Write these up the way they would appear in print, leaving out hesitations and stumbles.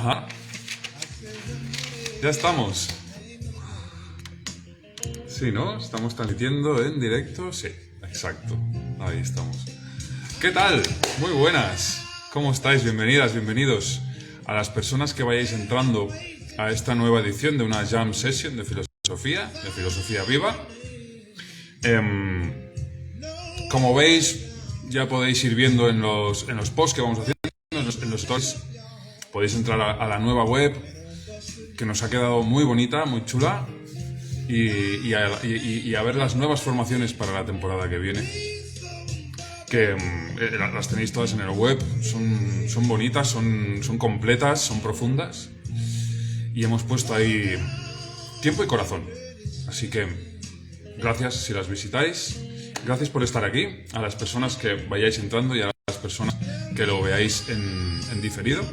Ajá. Ya estamos. Sí, ¿no? Estamos transmitiendo en directo. Sí, exacto. Ahí estamos. ¿Qué tal? Muy buenas. ¿Cómo estáis? Bienvenidas, bienvenidos a las personas que vayáis entrando a esta nueva edición de una Jam Session de filosofía viva. Como veis, ya podéis ir viendo en los posts que vamos haciendo, en los stories. Podéis entrar a la nueva web, que nos ha quedado muy bonita, muy chula, y a ver las nuevas formaciones para la temporada que viene, que las tenéis todas en el web. Son bonitas, son completas, son profundas, y hemos puesto ahí tiempo y corazón. Así que gracias si las visitáis, gracias por estar aquí, a las personas que vayáis entrando y a las personas que lo veáis en diferido.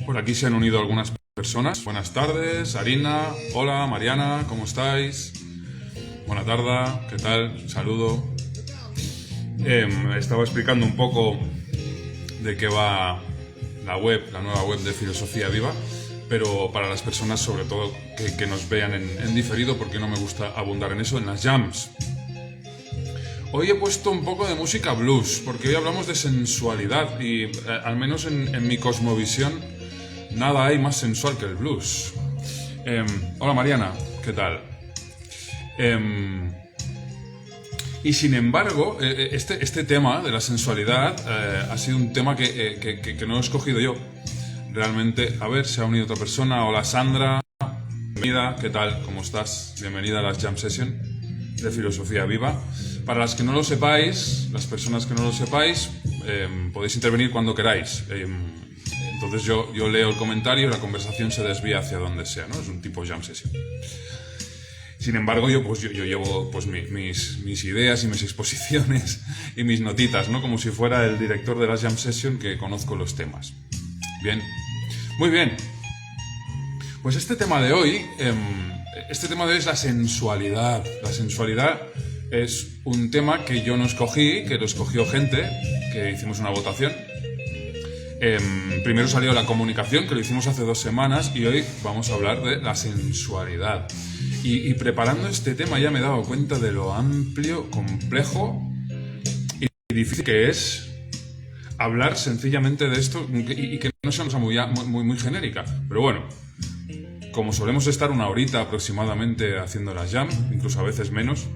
Por aquí se han unido algunas personas. Buenas tardes, Arina, hola, Mariana, ¿cómo estáis? Buena tarde, ¿qué tal? Saludo. Estaba explicando un poco de qué va la nueva web de Filosofía Viva, pero para las personas sobre todo que nos vean en diferido, porque no me gusta abundar en eso, en las jams. Hoy he puesto un poco de música blues, porque hoy hablamos de sensualidad y al menos en mi cosmovisión nada hay más sensual que el blues. Hola Mariana, ¿qué tal? Y sin embargo, este tema de la sensualidad ha sido un tema que no he escogido yo. Realmente, a ver, se ha unido otra persona. Hola Sandra, bienvenida, ¿qué tal? ¿Cómo estás? Bienvenida a las Jam Session de Filosofía Viva. Para las que no lo sepáis, las personas que no lo sepáis, podéis intervenir cuando queráis. Entonces yo leo el comentario y la conversación se desvía hacia donde sea, ¿no? Es un tipo Jam Session. Sin embargo, yo llevo pues, mis ideas y mis exposiciones y mis notitas, ¿no? Como si fuera el director de la Jam Session que conozco los temas. Bien, muy bien. Pues este tema de hoy es la sensualidad. La sensualidad es un tema que yo no escogí, que lo escogió gente, que hicimos una votación. Primero salió la comunicación, que lo hicimos hace 2 semanas, y hoy vamos a hablar de la sensualidad. Y preparando este tema ya me he dado cuenta de lo amplio, complejo y difícil que es hablar sencillamente de esto y que no sea una cosa muy genérica. Pero bueno, como solemos estar 1 horita aproximadamente haciendo las jam, incluso a veces menos,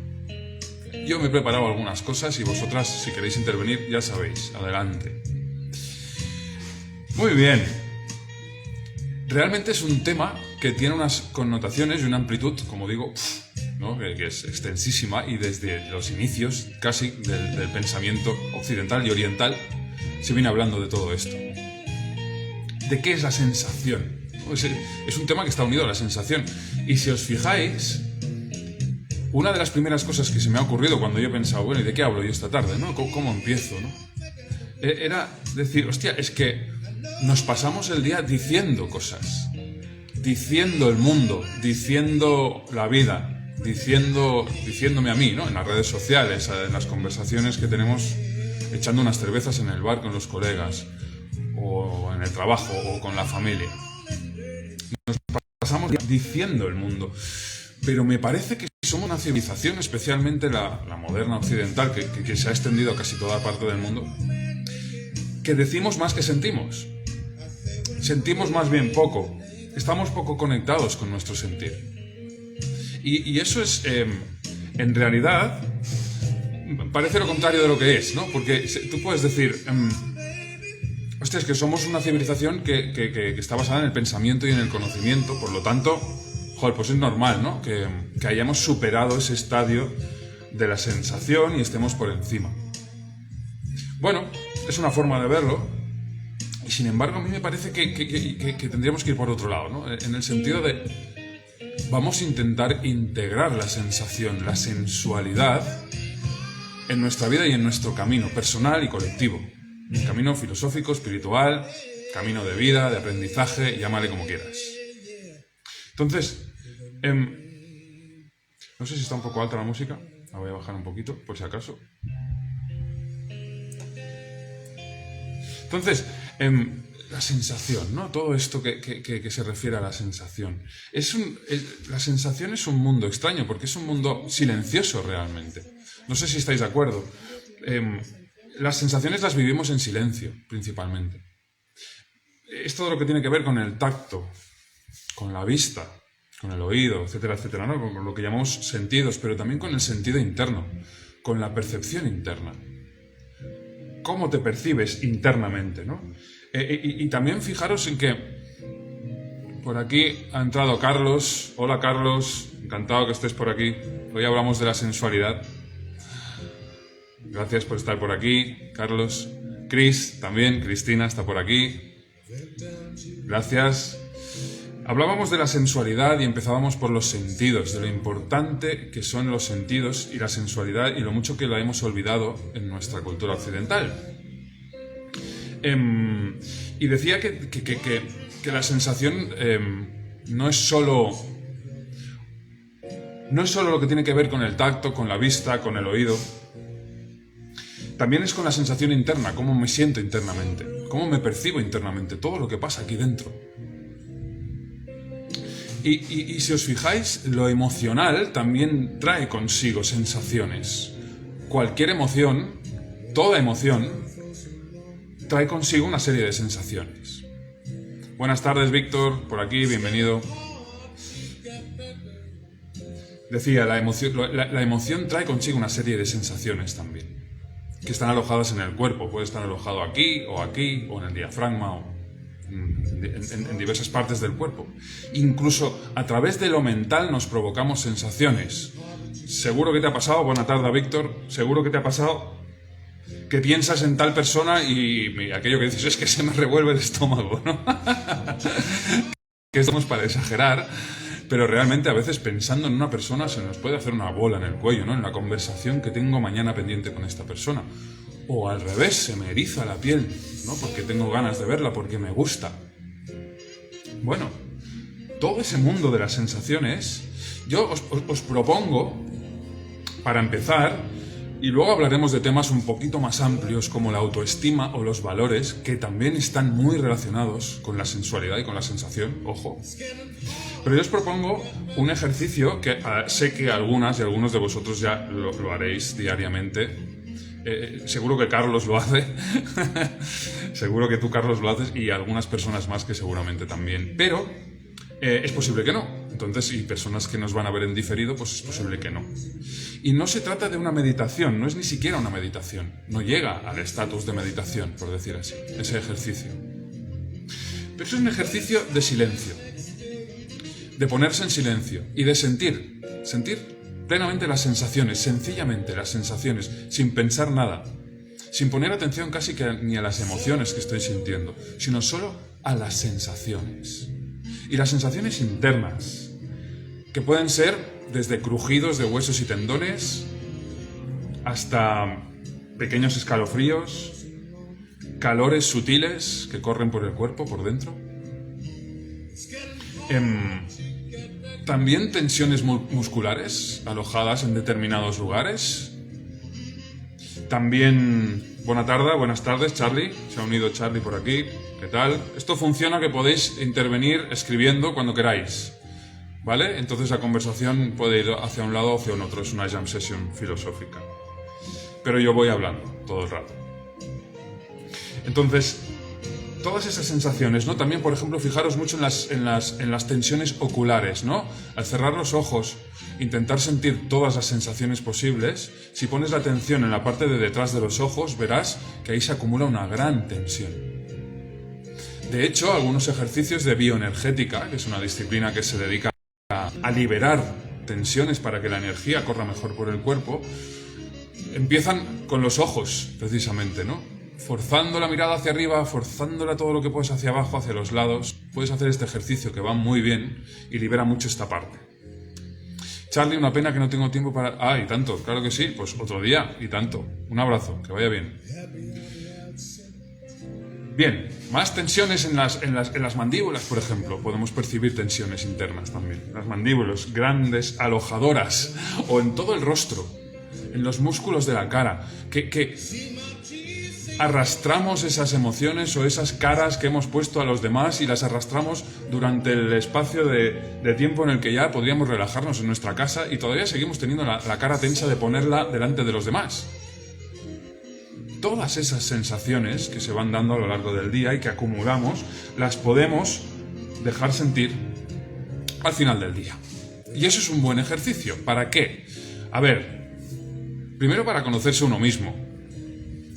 yo me he preparado algunas cosas y vosotras, si queréis intervenir, ya sabéis, adelante. Muy bien. Realmente es un tema que tiene unas connotaciones y una amplitud, como digo, ¿no? que es extensísima, y desde los inicios casi del pensamiento occidental y oriental se viene hablando de todo esto. ¿De qué es la sensación? Es un tema que está unido a la sensación. Y si os fijáis, una de las primeras cosas que se me ha ocurrido cuando yo he pensado, bueno, ¿y de qué hablo yo esta tarde? ¿No? ¿Cómo empiezo? ¿No? Era decir, hostia, es que nos pasamos el día diciendo cosas, diciendo el mundo, diciendo la vida, diciéndome a mí, ¿no? En las redes sociales, en las conversaciones que tenemos echando unas cervezas en el bar con los colegas, o en el trabajo, o con la familia. Nos pasamos diciendo el mundo. Pero me parece que somos una civilización, especialmente la moderna occidental, que se ha extendido a casi toda parte del mundo, que decimos más que sentimos. Sentimos más bien poco. Estamos poco conectados con nuestro sentir. Y eso es, en realidad, parece lo contrario de lo que es, ¿no? Porque tú puedes decir, hostia, es que somos una civilización que está basada en el pensamiento y en el conocimiento, por lo tanto, joder, pues es normal, ¿no? Que hayamos superado ese estadio de la sensación y estemos por encima. Bueno, es una forma de verlo, y sin embargo a mí me parece que tendríamos que ir por otro lado, ¿no? En el sentido de, vamos a intentar integrar la sensación, la sensualidad en nuestra vida y en nuestro camino personal y colectivo. Camino filosófico, espiritual, camino de vida, de aprendizaje, llámale como quieras. Entonces, no sé si está un poco alta la música, la voy a bajar un poquito, por si acaso. Entonces, la sensación, ¿no? Todo esto que se refiere a la sensación. La sensación es un mundo extraño, porque es un mundo silencioso realmente. No sé si estáis de acuerdo. Las sensaciones las vivimos en silencio, principalmente. Es todo lo que tiene que ver con el tacto, con la vista, con el oído, etcétera, etcétera, ¿no? Con lo que llamamos sentidos, pero también con el sentido interno, con la percepción interna. Cómo te percibes internamente, ¿no? Y también fijaros en que por aquí ha entrado Carlos. Hola Carlos, encantado que estés por aquí. Hoy hablamos de la sensualidad. Gracias por estar por aquí, Carlos. Cris, también, Cristina está por aquí. Gracias. Hablábamos de la sensualidad y empezábamos por los sentidos, de lo importante que son los sentidos y la sensualidad y lo mucho que la hemos olvidado en nuestra cultura occidental. Y decía que la sensación no es solo lo que tiene que ver con el tacto, con la vista, con el oído. También es con la sensación interna, cómo me siento internamente, cómo me percibo internamente, todo lo que pasa aquí dentro. Y si os fijáis, lo emocional también trae consigo sensaciones. Cualquier emoción, toda emoción, trae consigo una serie de sensaciones. Buenas tardes, Víctor, por aquí, bienvenido. Decía, la emoción trae consigo una serie de sensaciones también, que están alojadas en el cuerpo. Puede estar alojado aquí, o en el diafragma, o en diversas partes del cuerpo. Incluso a través de lo mental nos provocamos sensaciones. Seguro que te ha pasado, buena tarde, Víctor, seguro que te ha pasado que piensas en tal persona y aquello que dices es que se me revuelve el estómago, ¿no? Que estamos para exagerar, pero realmente a veces pensando en una persona se nos puede hacer una bola en el cuello, ¿no? En la conversación que tengo mañana pendiente con esta persona. O al revés, se me eriza la piel, ¿no? Porque tengo ganas de verla, porque me gusta. Bueno, todo ese mundo de las sensaciones, yo os propongo, para empezar, y luego hablaremos de temas un poquito más amplios como la autoestima o los valores, que también están muy relacionados con la sensualidad y con la sensación, ojo. Pero yo os propongo un ejercicio que sé que algunas y algunos de vosotros ya lo haréis diariamente. Seguro que Carlos lo hace, seguro que tú, Carlos, lo haces, y algunas personas más que seguramente también, pero es posible que no. Entonces, y personas que nos van a ver en diferido, pues es posible que no. Y no se trata de una meditación, no es ni siquiera una meditación, no llega al estatus de meditación, por decir así, ese ejercicio. Pero es un ejercicio de silencio, de ponerse en silencio y de sentir plenamente las sensaciones, sencillamente las sensaciones, sin pensar nada, sin poner atención casi que ni a las emociones que estoy sintiendo, sino solo a las sensaciones. Y las sensaciones internas, que pueden ser desde crujidos de huesos y tendones, hasta pequeños escalofríos, calores sutiles que corren por el cuerpo, por dentro. También tensiones musculares alojadas en determinados lugares. También, buenas tardes, Charlie. Se ha unido Charlie por aquí. ¿Qué tal? Esto funciona que podéis intervenir escribiendo cuando queráis, ¿vale? Entonces la conversación puede ir hacia un lado o hacia un otro. Es una jam session filosófica. Pero yo voy hablando todo el rato. Entonces, todas esas sensaciones, ¿no? También, por ejemplo, fijaros mucho en las tensiones oculares, ¿no? Al cerrar los ojos, intentar sentir todas las sensaciones posibles. Si pones la atención en la parte de detrás de los ojos, verás que ahí se acumula una gran tensión. De hecho, algunos ejercicios de bioenergética, que es una disciplina que se dedica a liberar tensiones para que la energía corra mejor por el cuerpo, empiezan con los ojos, precisamente, ¿no? Forzando la mirada hacia arriba, forzándola todo lo que puedes hacia abajo, hacia los lados. Puedes hacer este ejercicio que va muy bien y libera mucho esta parte. Charlie, una pena que no tengo tiempo para... Ah, y tanto, claro que sí, pues otro día, y tanto. Un abrazo, que vaya bien. Bien, más tensiones en las mandíbulas, por ejemplo. Podemos percibir tensiones internas también. Las mandíbulas, grandes, alojadoras, o en todo el rostro, en los músculos de la cara, que arrastramos esas emociones o esas caras que hemos puesto a los demás y las arrastramos durante el espacio de tiempo en el que ya podríamos relajarnos en nuestra casa y todavía seguimos teniendo la cara tensa de ponerla delante de los demás. Todas esas sensaciones que se van dando a lo largo del día y que acumulamos, las podemos dejar sentir al final del día. Y eso es un buen ejercicio. ¿Para qué? A ver, primero para conocerse uno mismo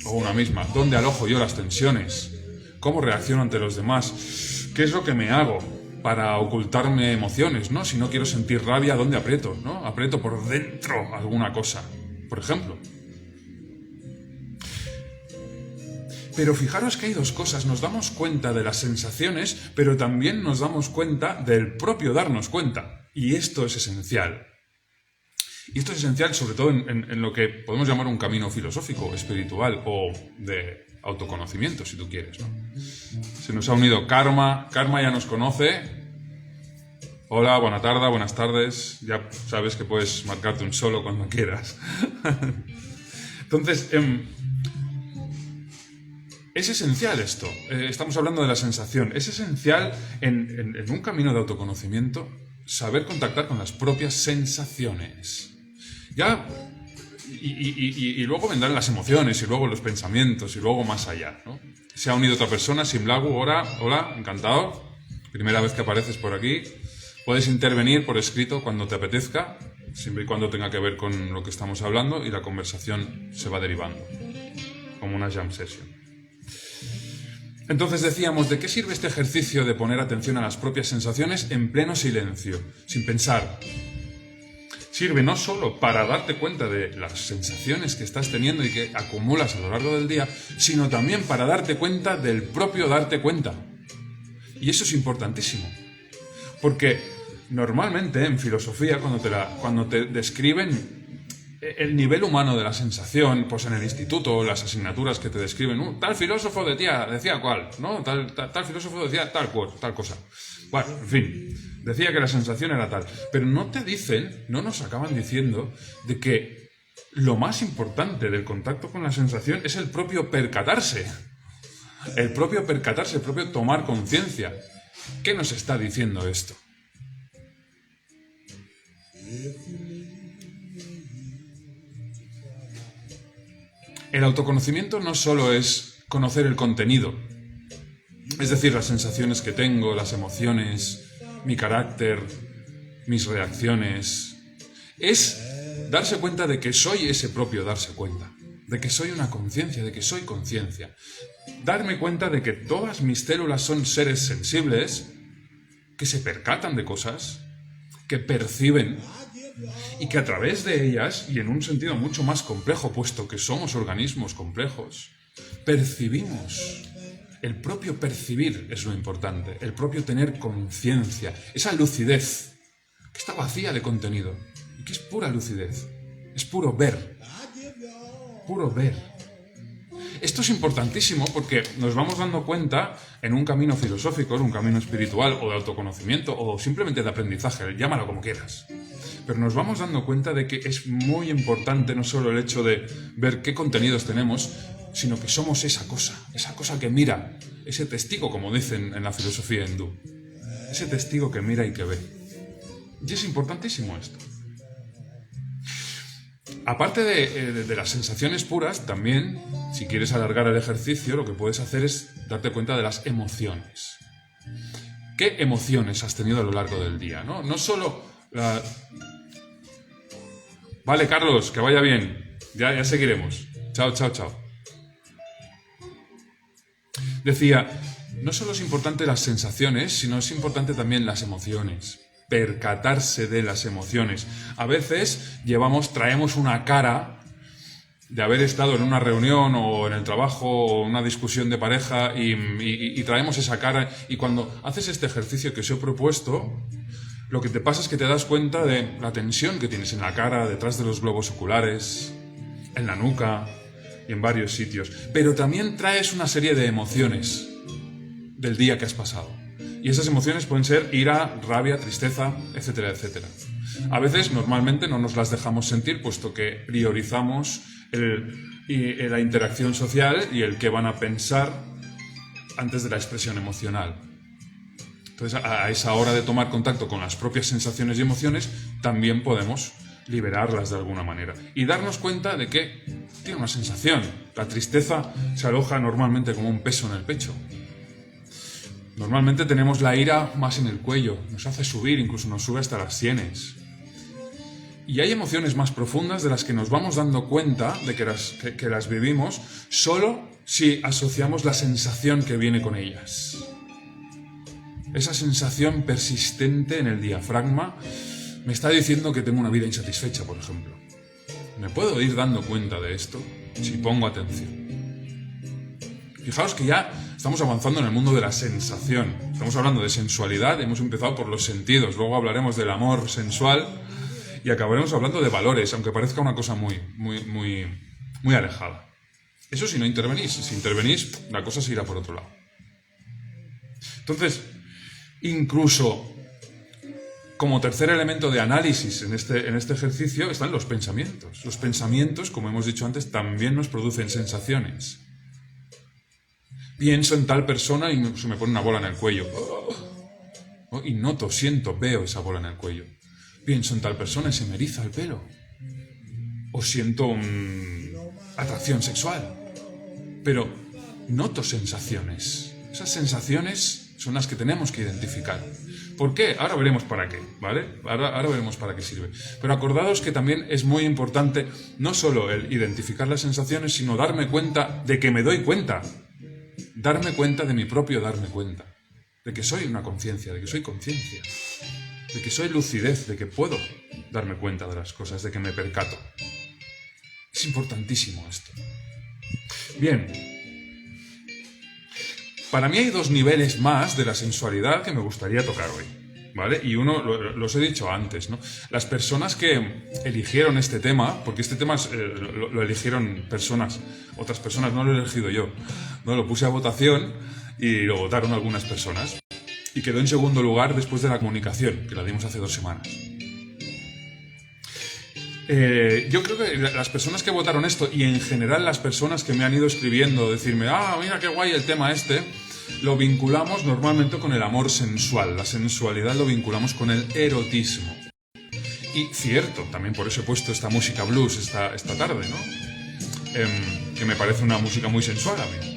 o una misma. ¿Dónde alojo yo las tensiones? ¿Cómo reacciono ante los demás? ¿Qué es lo que me hago para ocultarme emociones, ¿no? Si no quiero sentir rabia, ¿dónde aprieto, no? Aprieto por dentro alguna cosa, por ejemplo. Pero fijaros que hay dos cosas, nos damos cuenta de las sensaciones, pero también nos damos cuenta del propio darnos cuenta. Y esto es esencial. Y esto es esencial sobre todo en lo que podemos llamar un camino filosófico, espiritual o de autoconocimiento, si tú quieres, ¿no? Se nos ha unido Karma, Karma ya nos conoce. Hola, buena tarde, buenas tardes. Ya sabes que puedes marcarte un solo cuando quieras. Entonces, es esencial esto, estamos hablando de la sensación, es esencial en un camino de autoconocimiento saber contactar con las propias sensaciones. Ya, y luego vendrán las emociones, y luego los pensamientos, y luego más allá, ¿no? Se ha unido otra persona, Simlagu, hola, encantado, primera vez que apareces por aquí. Puedes intervenir por escrito cuando te apetezca, siempre y cuando tenga que ver con lo que estamos hablando, y la conversación se va derivando, como una jam session. Entonces decíamos, ¿de qué sirve este ejercicio de poner atención a las propias sensaciones en pleno silencio, sin pensar? Sirve no solo para darte cuenta de las sensaciones que estás teniendo y que acumulas a lo largo del día, sino también para darte cuenta del propio darte cuenta. Y eso es importantísimo, porque normalmente en filosofía, cuando te describen el nivel humano de la sensación, pues en el instituto, las asignaturas que te describen, tal filósofo decía cuál, ¿no? Tal filósofo decía tal cosa. Bueno, en fin, decía que la sensación era tal. Pero no nos acaban diciendo de que lo más importante del contacto con la sensación es el propio percatarse. El propio tomar conciencia. ¿Qué nos está diciendo esto? El autoconocimiento no solo es conocer el contenido, es decir, las sensaciones que tengo, las emociones, mi carácter, mis reacciones. Es darse cuenta de que soy ese propio darse cuenta, de que soy una conciencia, de que soy conciencia. Darme cuenta de que todas mis células son seres sensibles, que se percatan de cosas, que perciben, y que a través de ellas, y en un sentido mucho más complejo, puesto que somos organismos complejos, percibimos. El propio percibir es lo importante, el propio tener conciencia, esa lucidez, que está vacía de contenido, y que es pura lucidez, es puro ver, puro ver. Esto es importantísimo porque nos vamos dando cuenta en un camino filosófico, en un camino espiritual, o de autoconocimiento, o simplemente de aprendizaje, llámalo como quieras. Pero nos vamos dando cuenta de que es muy importante no solo el hecho de ver qué contenidos tenemos, sino que somos esa cosa que mira, ese testigo, como dicen en la filosofía hindú, ese testigo que mira y que ve. Y es importantísimo esto. Aparte de las sensaciones puras, también, si quieres alargar el ejercicio, lo que puedes hacer es darte cuenta de las emociones. ¿Qué emociones has tenido a lo largo del día? No solo la... Vale, Carlos, que vaya bien. Ya seguiremos. Chao. Decía, no solo es importante las sensaciones, sino es importante también las emociones. Percatarse de las emociones. A veces traemos una cara de haber estado en una reunión o en el trabajo o en una discusión de pareja y traemos esa cara, y cuando haces este ejercicio que os he propuesto, lo que te pasa es que te das cuenta de la tensión que tienes en la cara, detrás de los globos oculares, en la nuca y en varios sitios. Pero también traes una serie de emociones del día que has pasado. Y esas emociones pueden ser ira, rabia, tristeza, etcétera, etcétera. A veces, normalmente, no nos las dejamos sentir, puesto que priorizamos la interacción social y el qué van a pensar antes de la expresión emocional. Entonces, a esa hora de tomar contacto con las propias sensaciones y emociones, también podemos liberarlas de alguna manera. Y darnos cuenta de que tiene una sensación. La tristeza se aloja normalmente como un peso en el pecho. Normalmente tenemos la ira más en el cuello, nos hace subir, incluso nos sube hasta las sienes. Y hay emociones más profundas de las que nos vamos dando cuenta de que las vivimos solo si asociamos la sensación que viene con ellas. Esa sensación persistente en el diafragma me está diciendo que tengo una vida insatisfecha, por ejemplo. Me puedo ir dando cuenta de esto si pongo atención. Fijaos que ya estamos avanzando en el mundo de la sensación. Estamos hablando de sensualidad, hemos empezado por los sentidos, luego hablaremos del amor sensual y acabaremos hablando de valores, aunque parezca una cosa muy alejada. Eso si no intervenís. Si intervenís, la cosa se irá por otro lado. Entonces, incluso como tercer elemento de análisis en este ejercicio están los pensamientos. Los pensamientos, como hemos dicho antes, también nos producen sensaciones. Pienso en tal persona y se me pone una bola en el cuello. Y noto, siento, veo esa bola en el cuello. Pienso en tal persona y se me eriza el pelo. O siento atracción sexual. Pero noto sensaciones. Esas sensaciones son las que tenemos que identificar. ¿Por qué? Ahora veremos para qué, ¿vale? Ahora veremos para qué sirve. Pero acordaos que también es muy importante no solo el identificar las sensaciones, sino darme cuenta de que me doy cuenta. Darme cuenta de mi propio darme cuenta. De que soy una conciencia, de que soy conciencia. De que soy lucidez, de que puedo darme cuenta de las cosas, de que me percato. Es importantísimo esto. Bien. Para mí hay dos niveles más de la sensualidad que me gustaría tocar hoy, ¿vale? Y uno, los he dicho antes, ¿no? Las personas que eligieron este tema, porque este tema lo eligieron personas, otras personas, no lo he elegido yo, no lo puse a votación y lo votaron algunas personas. Y quedó en segundo lugar después de la comunicación, que la dimos hace 2 semanas. Yo creo que las personas que votaron esto y en general las personas que me han ido escribiendo, decirme, mira qué guay el tema este, lo vinculamos normalmente con el amor sensual. La sensualidad lo vinculamos con el erotismo. Y cierto, también por eso he puesto esta música blues esta tarde, ¿no? Que me parece una música muy sensual a mí.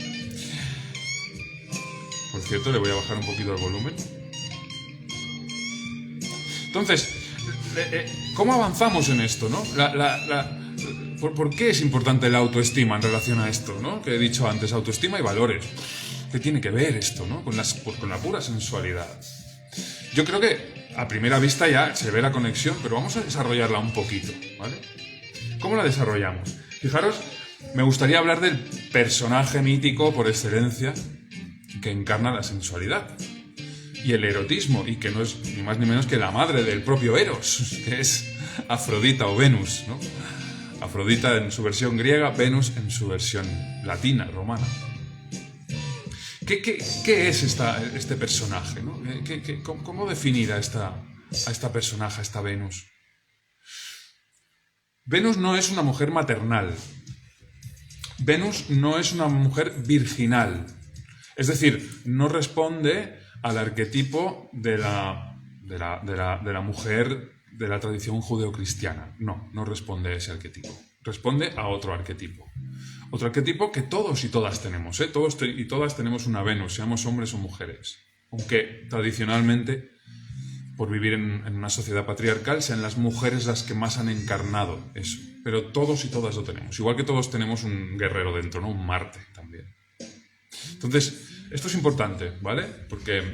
Por cierto, le voy a bajar un poquito el volumen. Entonces, ¿cómo avanzamos en esto, no? ¿Por qué es importante la autoestima en relación a esto, no? Que he dicho antes, autoestima y valores. ¿Qué tiene que ver esto, no? Con la pura sensualidad. Yo creo que a primera vista ya se ve la conexión, pero vamos a desarrollarla un poquito, ¿vale? ¿Cómo la desarrollamos? Fijaros, me gustaría hablar del personaje mítico por excelencia que encarna la sensualidad y el erotismo, y que no es ni más ni menos que la madre del propio Eros, que es Afrodita o Venus, ¿no? Afrodita en su versión griega, Venus en su versión latina, romana. ¿Qué es este personaje, ¿no? ¿Cómo definir a esta personaje, a esta Venus? Venus no es una mujer maternal. Venus no es una mujer virginal. Es decir, no responde al arquetipo de la mujer de la tradición judeocristiana. No responde a ese arquetipo. Responde a otro arquetipo. Otro arquetipo que todos y todas tenemos, ¿eh? Todos y todas tenemos una Venus, seamos hombres o mujeres. Aunque tradicionalmente, por vivir en una sociedad patriarcal, sean las mujeres las que más han encarnado eso. Pero todos y todas lo tenemos. Igual que todos tenemos un guerrero dentro, ¿no? Un Marte también. Entonces, esto es importante, ¿vale? Porque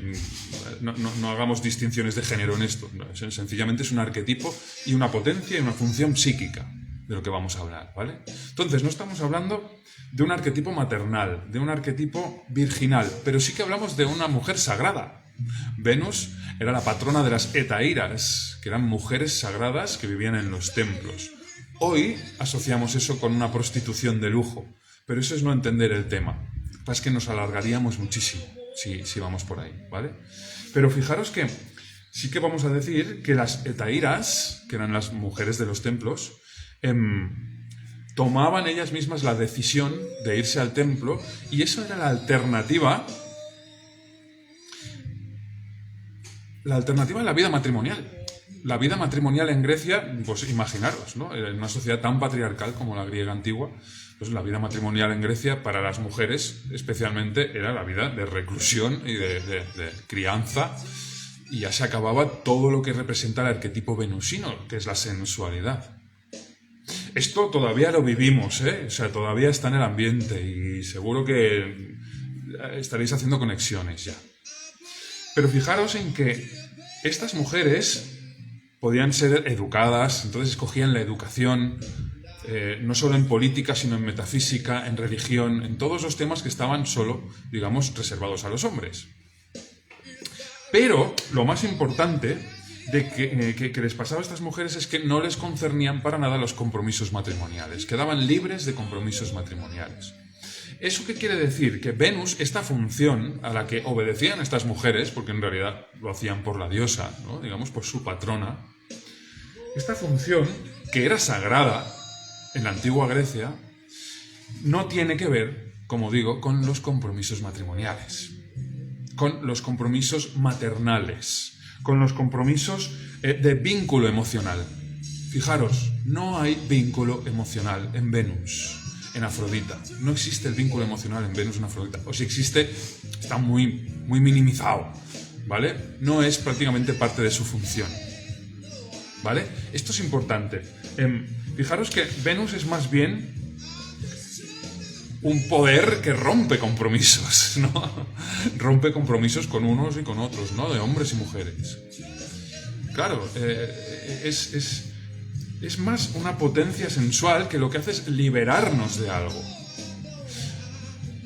no hagamos distinciones de género en esto. Sencillamente es un arquetipo y una potencia y una función psíquica de lo que vamos a hablar, ¿vale? Entonces, no estamos hablando de un arquetipo maternal, de un arquetipo virginal, pero sí que hablamos de una mujer sagrada. Venus era la patrona de las hetairas, que eran mujeres sagradas que vivían en los templos. Hoy asociamos eso con una prostitución de lujo, pero eso es no entender el tema. Es que nos alargaríamos muchísimo si vamos por ahí, ¿vale? Pero fijaros que sí que vamos a decir que las hetairas, que eran las mujeres de los templos, tomaban ellas mismas la decisión de irse al templo, y eso era la alternativa a la vida matrimonial. La vida matrimonial en Grecia, pues imaginaros, ¿no? En una sociedad tan patriarcal como la griega antigua, pues la vida matrimonial en Grecia para las mujeres especialmente era la vida de reclusión y de crianza, y ya se acababa todo lo que representa el arquetipo venusino, que es la sensualidad. Esto todavía lo vivimos, ¿eh? O sea, todavía está en el ambiente y seguro que estaréis haciendo conexiones ya. Pero fijaros en que estas mujeres podían ser educadas, entonces escogían la educación, no solo en política, sino en metafísica, en religión, en todos los temas que estaban solo, digamos, reservados a los hombres. Pero lo más importante que les pasaba a estas mujeres es que no les concernían para nada los compromisos matrimoniales, quedaban libres de compromisos matrimoniales. ¿Eso qué quiere decir? Que Venus, esta función a la que obedecían estas mujeres, porque en realidad lo hacían por la diosa, ¿no? Digamos por su patrona, esta función, que era sagrada en la antigua Grecia, no tiene que ver, como digo, con los compromisos matrimoniales, con los compromisos maternales, con los compromisos de vínculo emocional. Fijaros, no hay vínculo emocional en Venus, en Afrodita. No existe el vínculo emocional en Venus, en Afrodita. O si existe, está muy, muy minimizado, ¿vale? No es prácticamente parte de su función, ¿vale? Esto es importante. Fijaros que Venus es más bien un poder que rompe compromisos, ¿no? Rompe compromisos con unos y con otros, ¿no? De hombres y mujeres. Claro, es más una potencia sensual que lo que hace es liberarnos de algo.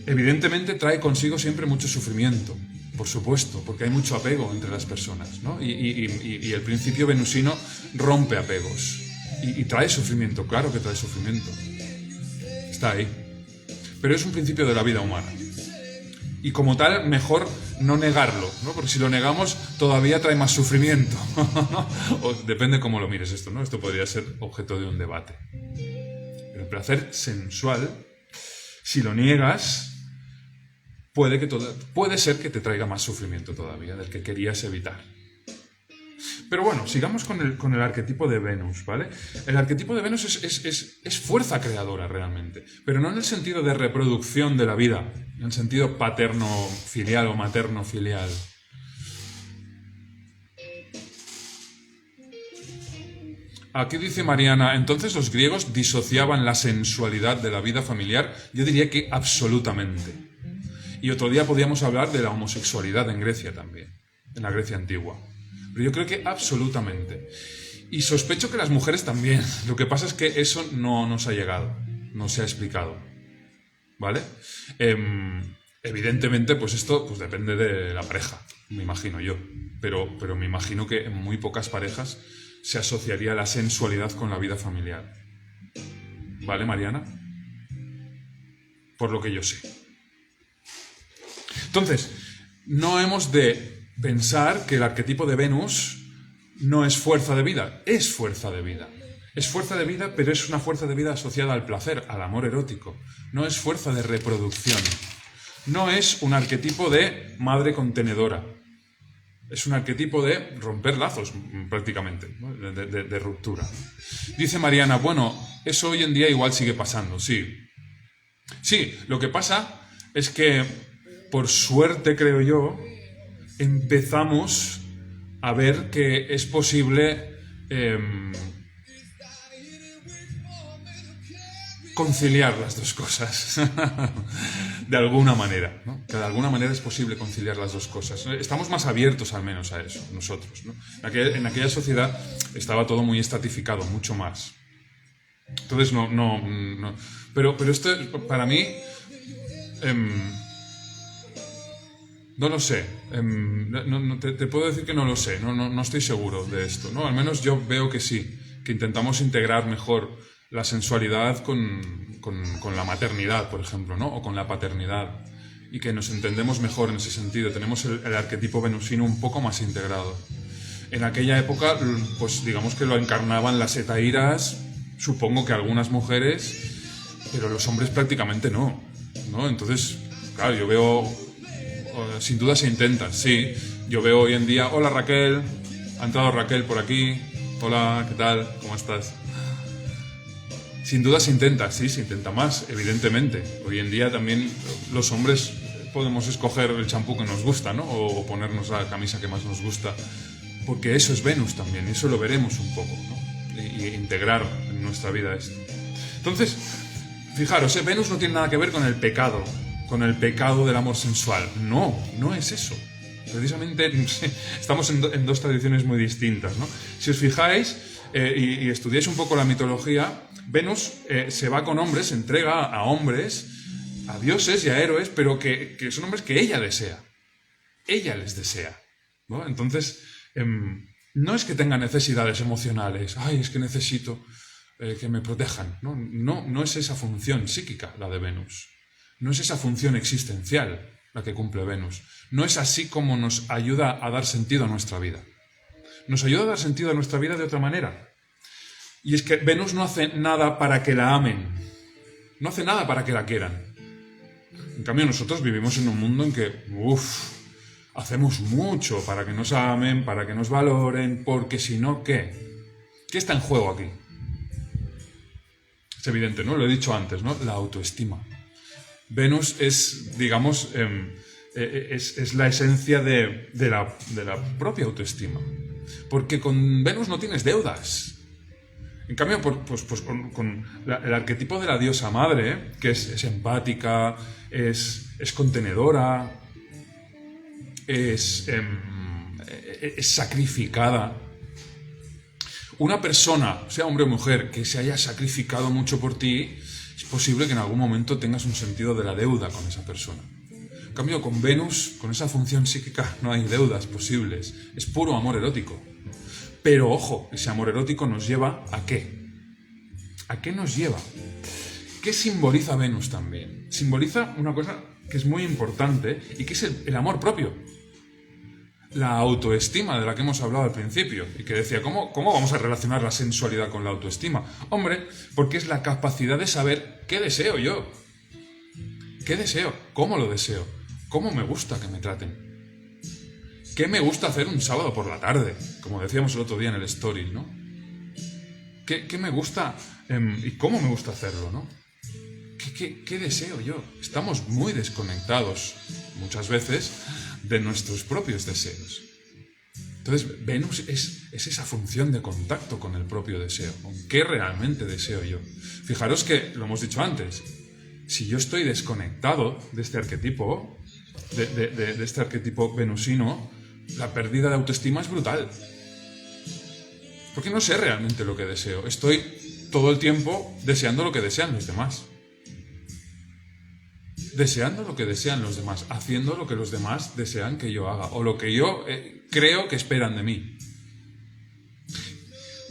Evidentemente trae consigo siempre mucho sufrimiento, por supuesto, porque hay mucho apego entre las personas, ¿no? Y el principio venusino rompe apegos. Y trae sufrimiento, claro que trae sufrimiento. Está ahí. Pero es un principio de la vida humana. Y como tal, mejor no negarlo, ¿no? Porque si lo negamos, todavía trae más sufrimiento. O depende cómo lo mires esto, ¿no? Esto podría ser objeto de un debate. Pero el placer sensual, si lo niegas, puede ser que te traiga más sufrimiento todavía del que querías evitar. Pero bueno, sigamos con el arquetipo de Venus, ¿vale? El arquetipo de Venus es fuerza creadora realmente, pero no en el sentido de reproducción de la vida, en el sentido paterno-filial o materno-filial. Aquí dice Mariana, entonces los griegos disociaban la sensualidad de la vida familiar. Yo diría que absolutamente. Y otro día podríamos hablar de la homosexualidad en Grecia también, en la Grecia antigua. Pero yo creo que absolutamente. Y sospecho que las mujeres también. Lo que pasa es que eso no nos ha llegado, no se ha explicado, ¿vale? Evidentemente, pues esto pues depende de la pareja, me imagino yo. Pero me imagino que en muy pocas parejas se asociaría la sensualidad con la vida familiar. ¿Vale, Mariana? Por lo que yo sé. Entonces, no hemos de pensar que el arquetipo de Venus no es fuerza de vida, es fuerza de vida. Es fuerza de vida, pero es una fuerza de vida asociada al placer, al amor erótico. No es fuerza de reproducción. No es un arquetipo de madre contenedora. Es un arquetipo de romper lazos, prácticamente, ¿no? de ruptura. Dice Mariana, bueno, eso hoy en día igual sigue pasando, sí. Sí, lo que pasa es que, por suerte, creo yo, empezamos a ver que es posible conciliar las dos cosas, de alguna manera, ¿no? Que de alguna manera es posible conciliar las dos cosas. Estamos más abiertos al menos a eso, nosotros, ¿no? En aquella sociedad estaba todo muy estratificado, mucho más. Entonces no. Pero esto, para mí, no lo sé. Te puedo decir que no lo sé. No estoy seguro de esto, ¿no? Al menos yo veo que sí, que intentamos integrar mejor la sensualidad con la maternidad, por ejemplo, ¿no? O con la paternidad. Y que nos entendemos mejor en ese sentido. Tenemos el arquetipo venusino un poco más integrado. En aquella época, pues digamos que lo encarnaban las hetairas, supongo que algunas mujeres, pero los hombres prácticamente no, ¿no? Entonces, claro, yo veo, sin duda se intenta, sí. Yo veo hoy en día, hola Raquel, ha entrado Raquel por aquí, hola, ¿qué tal? ¿Cómo estás? Sin duda se intenta, sí, se intenta más, evidentemente. Hoy en día también los hombres podemos escoger el champú que nos gusta, ¿no? O ponernos la camisa que más nos gusta, porque eso es Venus también, y eso lo veremos un poco, ¿no? Y integrar en nuestra vida esto. Entonces, fijaros, Venus no tiene nada que ver con el pecado del amor sensual. No, no es eso. Precisamente estamos en dos tradiciones muy distintas, ¿no? Si os fijáis y estudiáis un poco la mitología, Venus se va con hombres, se entrega a hombres, a dioses y a héroes, pero que son hombres que ella desea. Ella les desea, ¿no? Entonces, no es que tenga necesidades emocionales. Ay, es que necesito que me protejan. No es esa función psíquica la de Venus. No es esa función existencial la que cumple Venus. No es así como nos ayuda a dar sentido a nuestra vida. Nos ayuda a dar sentido a nuestra vida de otra manera. Y es que Venus no hace nada para que la amen. No hace nada para que la quieran. En cambio, nosotros vivimos en un mundo en que, hacemos mucho para que nos amen, para que nos valoren, porque si no, ¿qué? ¿Qué está en juego aquí? Es evidente, ¿no? Lo he dicho antes, ¿no? La autoestima. Venus es, digamos, es la esencia de la propia autoestima. Porque con Venus no tienes deudas. En cambio, con el arquetipo de la diosa madre, que es empática, es contenedora, es sacrificada. Una persona, sea hombre o mujer, que se haya sacrificado mucho por ti, es posible que en algún momento tengas un sentido de la deuda con esa persona. En cambio, con Venus, con esa función psíquica, no hay deudas posibles. Es puro amor erótico. Pero ojo, ese amor erótico nos lleva ¿a qué? ¿A qué nos lleva? ¿Qué simboliza Venus también? Simboliza una cosa que es muy importante y que es el amor propio. La autoestima de la que hemos hablado al principio y que decía, ¿cómo vamos a relacionar la sensualidad con la autoestima? Hombre, porque es la capacidad de saber qué deseo yo. ¿Qué deseo? ¿Cómo lo deseo? ¿Cómo me gusta que me traten? ¿Qué me gusta hacer un sábado por la tarde? Como decíamos el otro día en el story, ¿no? ¿Qué me gusta y cómo me gusta hacerlo, ¿no? ¿Qué deseo yo? Estamos muy desconectados muchas veces de nuestros propios deseos. Entonces, Venus es esa función de contacto con el propio deseo. ¿Con qué realmente deseo yo? Fijaros que, lo hemos dicho antes, si yo estoy desconectado de este arquetipo, de este arquetipo venusino, la pérdida de autoestima es brutal. Porque no sé realmente lo que deseo. Estoy todo el tiempo deseando lo que desean los demás. Deseando lo que desean los demás, haciendo lo que los demás desean que yo haga, o lo que yo creo que esperan de mí.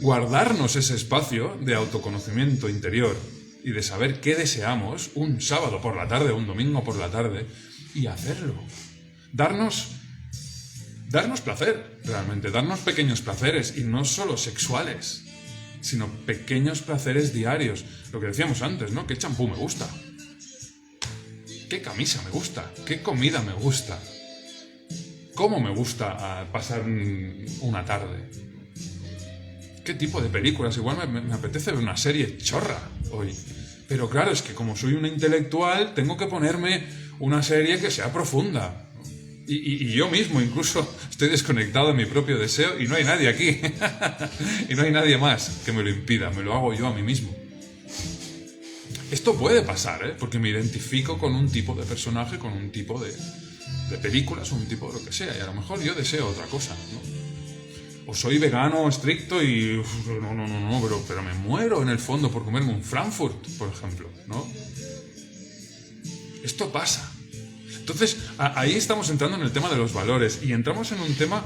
Guardarnos ese espacio de autoconocimiento interior y de saber qué deseamos un sábado por la tarde o un domingo por la tarde y hacerlo. Darnos placer, realmente, darnos pequeños placeres y no solo sexuales, sino pequeños placeres diarios. Lo que decíamos antes, ¿no? ¿Qué champú me gusta? ¿Qué camisa me gusta? ¿Qué comida me gusta? ¿Cómo me gusta pasar una tarde? ¿Qué tipo de películas? Igual me apetece ver una serie chorra hoy. Pero claro, es que como soy un intelectual, tengo que ponerme una serie que sea profunda. Y yo mismo incluso estoy desconectado de mi propio deseo y no hay nadie aquí. Y no hay nadie más que me lo impida. Me lo hago yo a mí mismo. Esto puede pasar, porque me identifico con un tipo de personaje, con un tipo de películas, un tipo de lo que sea, y a lo mejor yo deseo otra cosa, ¿no? O soy vegano estricto y pero me muero en el fondo por comerme un Frankfurt, por ejemplo, ¿no? Esto pasa. Entonces, ahí estamos entrando en el tema de los valores y entramos en un tema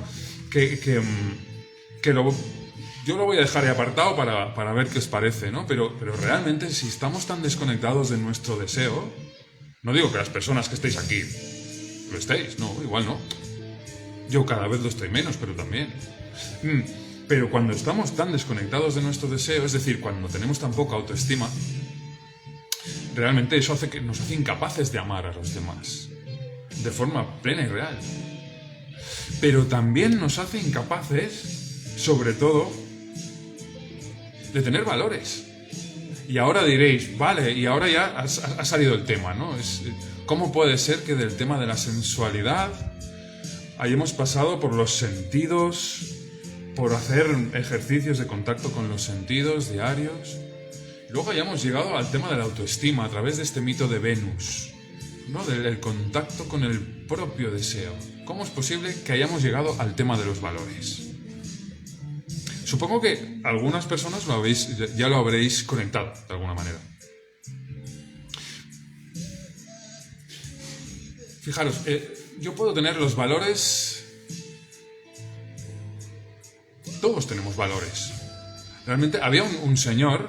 que yo lo voy a dejar ahí apartado para ver qué os parece, ¿no? Pero realmente, si estamos tan desconectados de nuestro deseo, no digo que las personas que estéis aquí lo estéis, no, igual no. Yo cada vez lo estoy menos, pero también. Pero cuando estamos tan desconectados de nuestro deseo, es decir, cuando tenemos tan poca autoestima, realmente eso nos hace incapaces de amar a los demás, de forma plena y real. Pero también nos hace incapaces, sobre todo, de tener valores. Y ahora diréis, vale, y ahora ya ha salido el tema, ¿no? ¿Cómo puede ser que del tema de la sensualidad hayamos pasado por los sentidos, por hacer ejercicios de contacto con los sentidos diarios? Luego hayamos llegado al tema de la autoestima a través de este mito de Venus, ¿no? Del contacto con el propio deseo. ¿Cómo es posible que hayamos llegado al tema de los valores? Supongo que algunas personas ya lo habréis conectado de alguna manera. Fijaros, yo puedo tener los valores. Todos tenemos valores. Realmente había un señor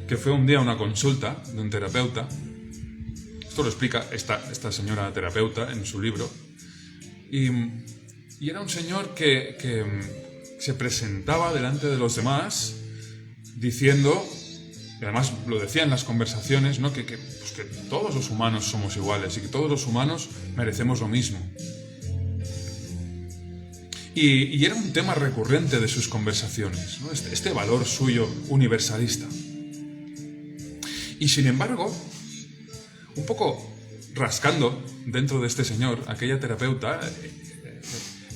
que fue un día a una consulta de un terapeuta. Esto lo explica esta señora terapeuta en su libro. Y era un señor que se presentaba delante de los demás diciendo, y además lo decía en las conversaciones, ¿no? que todos los humanos somos iguales y que todos los humanos merecemos lo mismo. Y era un tema recurrente de sus conversaciones, ¿no? Este valor suyo universalista. Y sin embargo, un poco rascando dentro de este señor, aquella terapeuta,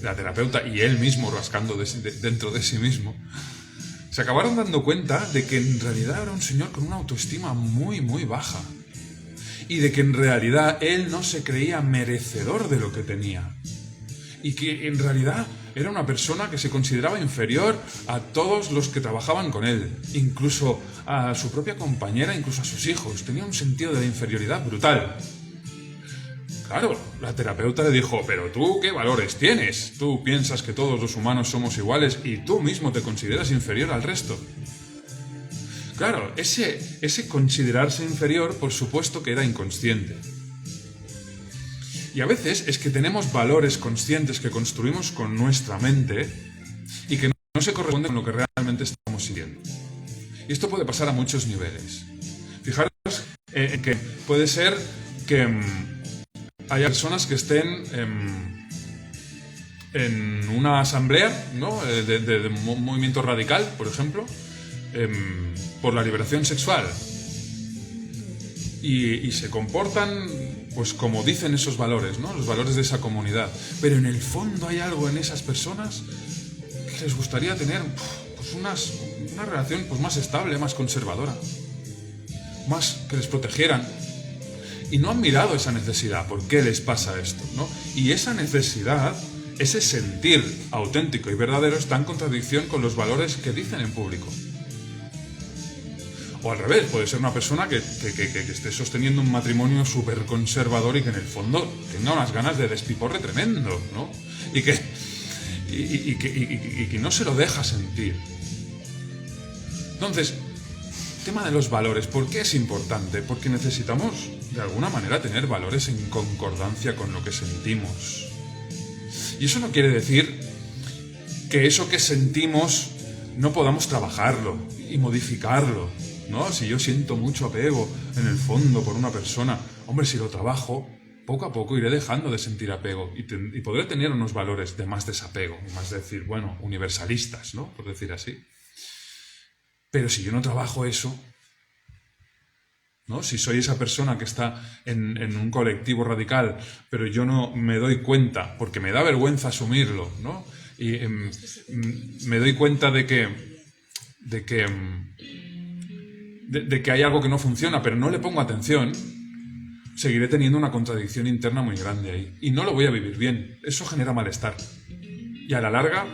la terapeuta y él mismo rascando dentro de sí mismo, se acabaron dando cuenta de que en realidad era un señor con una autoestima muy, muy baja. Y de que en realidad él no se creía merecedor de lo que tenía. Y que en realidad era una persona que se consideraba inferior a todos los que trabajaban con él. Incluso a su propia compañera, incluso a sus hijos. Tenía un sentido de inferioridad brutal. Claro, la terapeuta le dijo, pero tú, ¿qué valores tienes? Tú piensas que todos los humanos somos iguales y tú mismo te consideras inferior al resto. Claro, ese considerarse inferior, por supuesto que era inconsciente. Y a veces es que tenemos valores conscientes que construimos con nuestra mente y que no se corresponden con lo que realmente estamos siguiendo. Y esto puede pasar a muchos niveles. Fijaros que puede ser que haya personas que estén en una asamblea, ¿no? de un movimiento radical, por ejemplo, por la liberación sexual. Y se comportan pues como dicen esos valores, ¿no? Los valores de esa comunidad. Pero en el fondo hay algo en esas personas que les gustaría tener pues una relación pues más estable, más conservadora, más que les protegieran. Y no han mirado esa necesidad. ¿Por qué les pasa esto, ¿no? Y esa necesidad, ese sentir auténtico y verdadero está en contradicción con los valores que dicen en público. O al revés, puede ser una persona que esté sosteniendo un matrimonio súper conservador y que en el fondo tenga unas ganas de despiporre tremendo, ¿no? Y que no se lo deja sentir. Entonces, el tema de los valores, ¿por qué es importante? Porque necesitamos, de alguna manera, tener valores en concordancia con lo que sentimos. Y eso no quiere decir que eso que sentimos no podamos trabajarlo y modificarlo, ¿no? Si yo siento mucho apego en el fondo por una persona, hombre, si lo trabajo, poco a poco iré dejando de sentir apego y podré tener unos valores de más desapego, más decir, bueno, universalistas, ¿no? Por decir así. Pero si yo no trabajo eso, ¿no? Si soy esa persona que está en un colectivo radical, pero yo no me doy cuenta, porque me da vergüenza asumirlo, ¿no? Y me doy cuenta de que hay algo que no funciona, pero no le pongo atención, seguiré teniendo una contradicción interna muy grande ahí. Y no lo voy a vivir bien. Eso genera malestar. Y a la larga,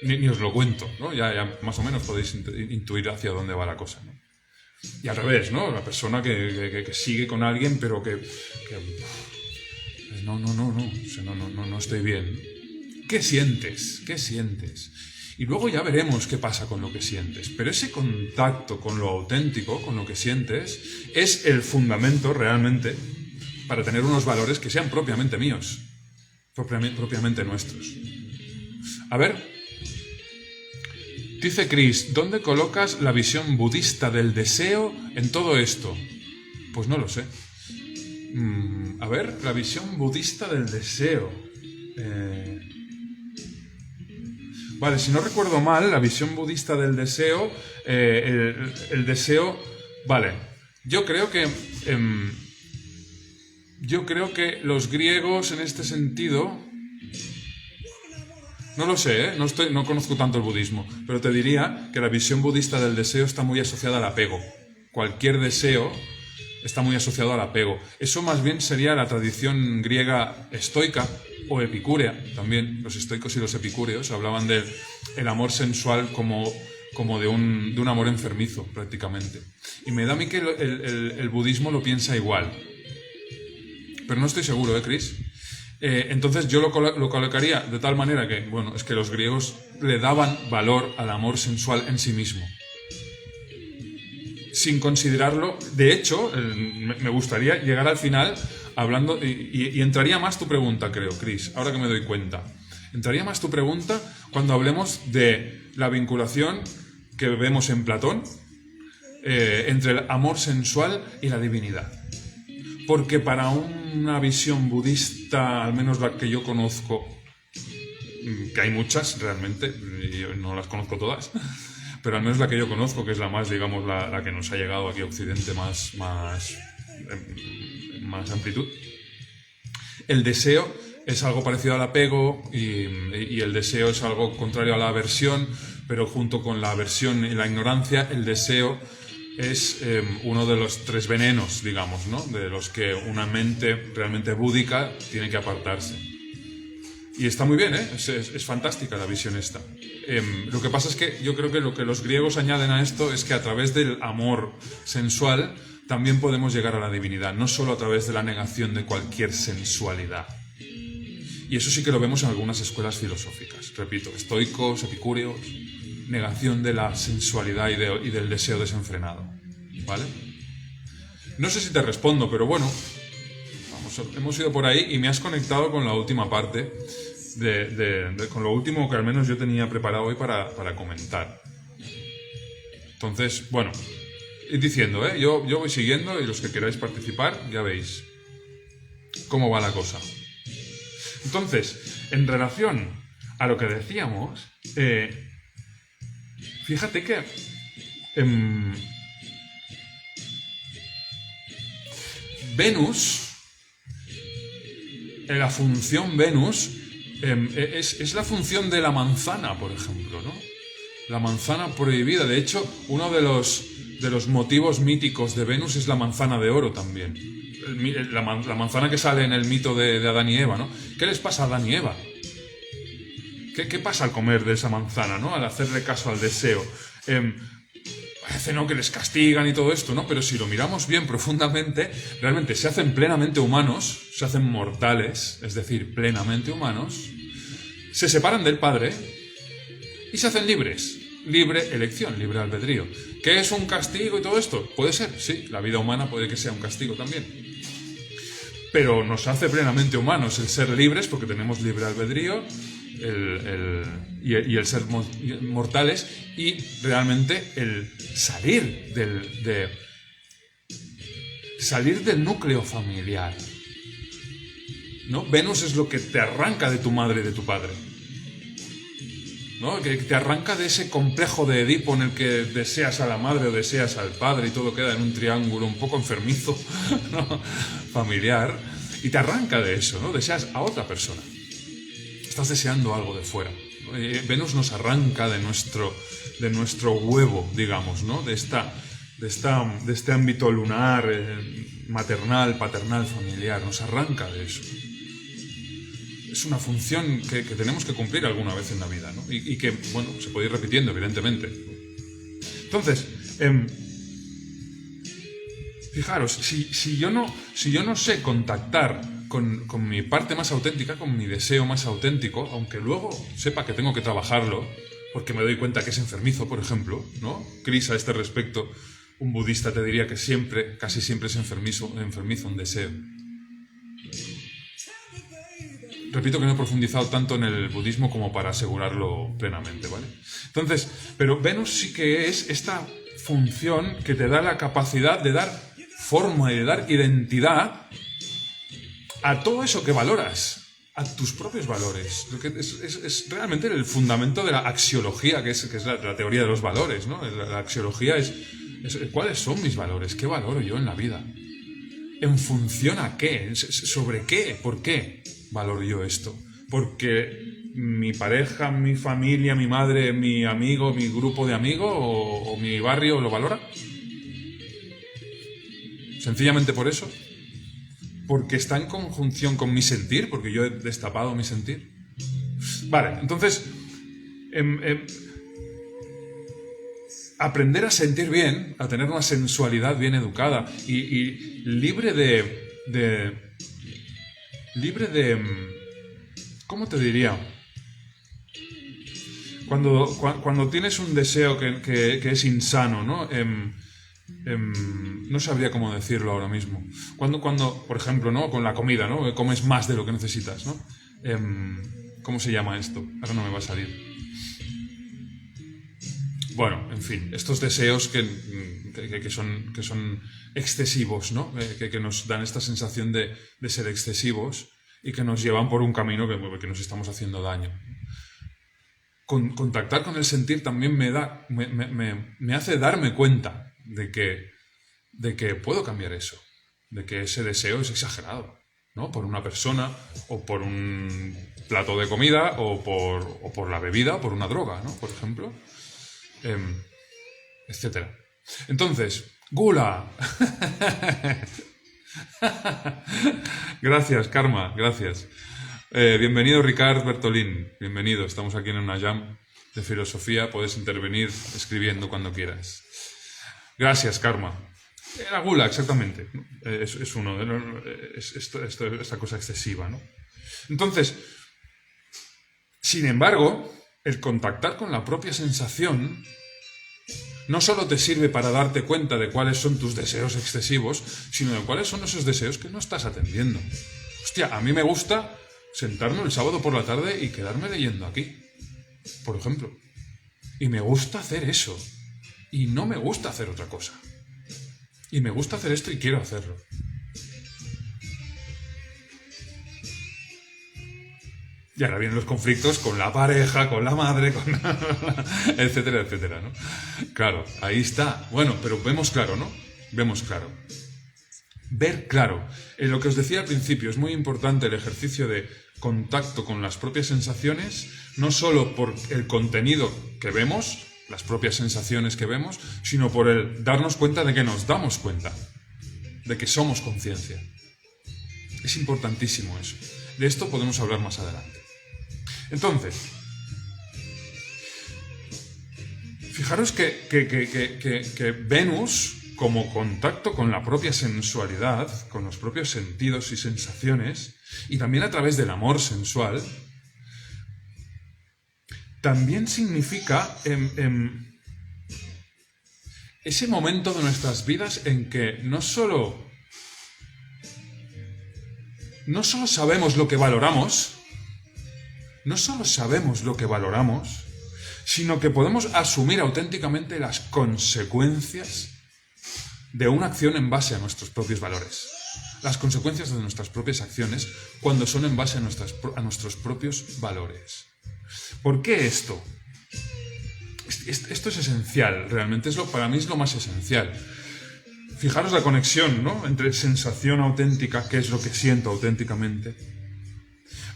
ni os lo cuento, ¿no? Ya más o menos podéis intuir hacia dónde va la cosa, ¿no? Y al revés, ¿no? La persona que sigue con alguien, pero que no estoy bien. ¿Qué sientes? ¿Qué sientes? Y luego ya veremos qué pasa con lo que sientes. Pero ese contacto con lo auténtico, con lo que sientes, es el fundamento realmente para tener unos valores que sean propiamente míos, propiamente nuestros. A ver, Dice Chris, ¿dónde colocas la visión budista del deseo en todo esto? Pues no lo sé. A ver, la visión budista del deseo. Vale, si no recuerdo mal, la visión budista del deseo, el deseo... Vale, yo creo que los griegos en este sentido... No lo sé, no conozco tanto el budismo, pero te diría que la visión budista del deseo está muy asociada al apego. Cualquier deseo está muy asociado al apego. Eso más bien sería la tradición griega estoica o epicúrea también. Los estoicos y los epicúreos hablaban del amor sensual como de un amor enfermizo prácticamente. Y me da a mí que el budismo lo piensa igual. Pero no estoy seguro, Chris? Entonces yo lo colocaría de tal manera que, bueno, es que los griegos le daban valor al amor sensual en sí mismo. Sin considerarlo, de hecho, me gustaría llegar al final hablando, y entraría más tu pregunta, creo, Chris, ahora que me doy cuenta. Entraría más tu pregunta cuando hablemos de la vinculación que vemos en Platón entre el amor sensual y la divinidad. Porque para una visión budista, al menos la que yo conozco, que hay muchas realmente, yo no las conozco todas, pero al menos la que yo conozco, que es la más, digamos, la que nos ha llegado aquí a Occidente más amplitud, el deseo es algo parecido al apego y el deseo es algo contrario a la aversión, pero junto con la aversión y la ignorancia, el deseo es uno de los 3 venenos, digamos, ¿no? De los que una mente realmente búdica tiene que apartarse. Y está muy bien, ¿eh? Es fantástica la visión esta. Lo que pasa es que yo creo que lo que los griegos añaden a esto es que a través del amor sensual también podemos llegar a la divinidad, no solo a través de la negación de cualquier sensualidad. Y eso sí que lo vemos en algunas escuelas filosóficas. Repito, estoicos, epicúreos, negación de la sensualidad y del deseo desenfrenado. ¿Vale? No sé si te respondo, pero bueno, vamos, hemos ido por ahí y me has conectado con la última parte, con lo último que al menos yo tenía preparado hoy para comentar. Entonces, bueno, id diciendo, yo voy siguiendo y los que queráis participar, ya veis cómo va la cosa. Entonces, en relación a lo que decíamos, fíjate que Venus, la función Venus, es la función de la manzana, por ejemplo, ¿no? La manzana prohibida. De hecho, uno de los motivos míticos de Venus es la manzana de oro también. La manzana que sale en el mito de Adán y Eva, ¿no? ¿Qué les pasa a Adán y Eva? ¿Qué pasa al comer de esa manzana, ¿no? Al hacerle caso al deseo. Parece, ¿no?, que les castigan y todo esto, ¿no? Pero si lo miramos bien profundamente, realmente se hacen plenamente humanos, se hacen mortales, es decir, plenamente humanos, se separan del Padre y se hacen libres. Libre elección, libre albedrío. ¿Qué es un castigo y todo esto? Puede ser, sí, la vida humana puede que sea un castigo también. Pero nos hace plenamente humanos el ser libres porque tenemos libre albedrío y el ser mortales y realmente el salir del núcleo familiar, ¿no? Venus es lo que te arranca de tu madre y de tu padre, ¿no? Que te arranca de ese complejo de Edipo en el que deseas a la madre o deseas al padre y todo queda en un triángulo un poco enfermizo, ¿no?, familiar, y te arranca de eso, ¿no? Deseas a otra persona. Estás deseando algo de fuera. Venus nos arranca de nuestro huevo, digamos, ¿no? De este ámbito lunar, maternal, paternal, familiar. Nos arranca de eso. Es una función que tenemos que cumplir alguna vez en la vida, ¿no? Y que, bueno, se puede ir repitiendo, evidentemente. Entonces, fijaros, si yo no sé contactar con mi parte más auténtica, con mi deseo más auténtico, aunque luego sepa que tengo que trabajarlo, porque me doy cuenta que es enfermizo, por ejemplo, ¿no? Chris, a este respecto, un budista te diría que casi siempre es enfermizo un deseo. repito que no he profundizado tanto en el budismo como para asegurarlo plenamente, ¿vale? Entonces, pero Venus sí que es esta función que te da la capacidad de dar forma y de dar identidad a todo eso que valoras, a tus propios valores. Lo que es realmente el fundamento de la axiología, que es la teoría de los valores, ¿no? La axiología es ¿cuáles son mis valores? ¿Qué valoro yo en la vida? ¿En función a qué? ¿Sobre qué? ¿Por qué valoro yo esto? ¿Porque mi pareja, mi familia, mi madre, mi amigo, mi grupo de amigos o mi barrio lo valora? ¿Sencillamente por eso? ¿Porque está en conjunción con mi sentir? ¿Porque yo he destapado mi sentir? Vale, entonces aprender a sentir bien, a tener una sensualidad bien educada y libre de ¿cómo te diría? Cuando tienes un deseo que es insano, ¿no? No sabría cómo decirlo ahora mismo. Cuando, por ejemplo, ¿no? Con la comida, ¿no? Comes más de lo que necesitas, ¿no? ¿Cómo se llama esto? Ahora no me va a salir. Bueno, en fin, estos deseos que son excesivos, ¿no? Que nos dan esta sensación de ser excesivos y que nos llevan por un camino que nos estamos haciendo daño. Contactar con el sentir también me hace darme cuenta de que puedo cambiar eso, de que ese deseo es exagerado, ¿no? Por una persona, o por un plato de comida, o por la bebida, o por una droga, ¿no? Por ejemplo. Etcétera. Entonces, gula. Gracias, Karma, gracias. Bienvenido, Ricard Bertolín. Bienvenido, estamos aquí en una jam de filosofía. Puedes intervenir escribiendo cuando quieras. Gracias, Karma. La gula, exactamente. Es uno de esta cosa excesiva, ¿no? Entonces, sin embargo, el contactar con la propia sensación no solo te sirve para darte cuenta de cuáles son tus deseos excesivos, sino de cuáles son esos deseos que no estás atendiendo. Hostia, a mí me gusta sentarme el sábado por la tarde y quedarme leyendo aquí, por ejemplo. Y me gusta hacer eso. Y no me gusta hacer otra cosa. Y me gusta hacer esto y quiero hacerlo. Y ahora vienen los conflictos con la pareja, con la madre, etcétera, etcétera, ¿no? Claro, ahí está. Bueno, pero vemos claro, ¿no? Vemos claro. Ver claro. En lo que os decía al principio, es muy importante el ejercicio de contacto con las propias sensaciones, no solo por el contenido que vemos, las propias sensaciones que vemos, sino por el darnos cuenta de que nos damos cuenta, de que somos conciencia. Es importantísimo eso. De esto podemos hablar más adelante. Entonces, fijaros que Venus, como contacto con la propia sensualidad, con los propios sentidos y sensaciones, y también a través del amor sensual, también significa ese momento de nuestras vidas en que no solo sabemos lo que valoramos, sino que podemos asumir auténticamente las consecuencias de una acción en base a nuestros propios valores. Las consecuencias de nuestras propias acciones cuando son en base a nuestros propios valores. ¿Por qué esto? Esto es esencial, realmente para mí es lo más esencial. Fijaros la conexión, ¿no? Entre sensación auténtica, que es lo que siento auténticamente,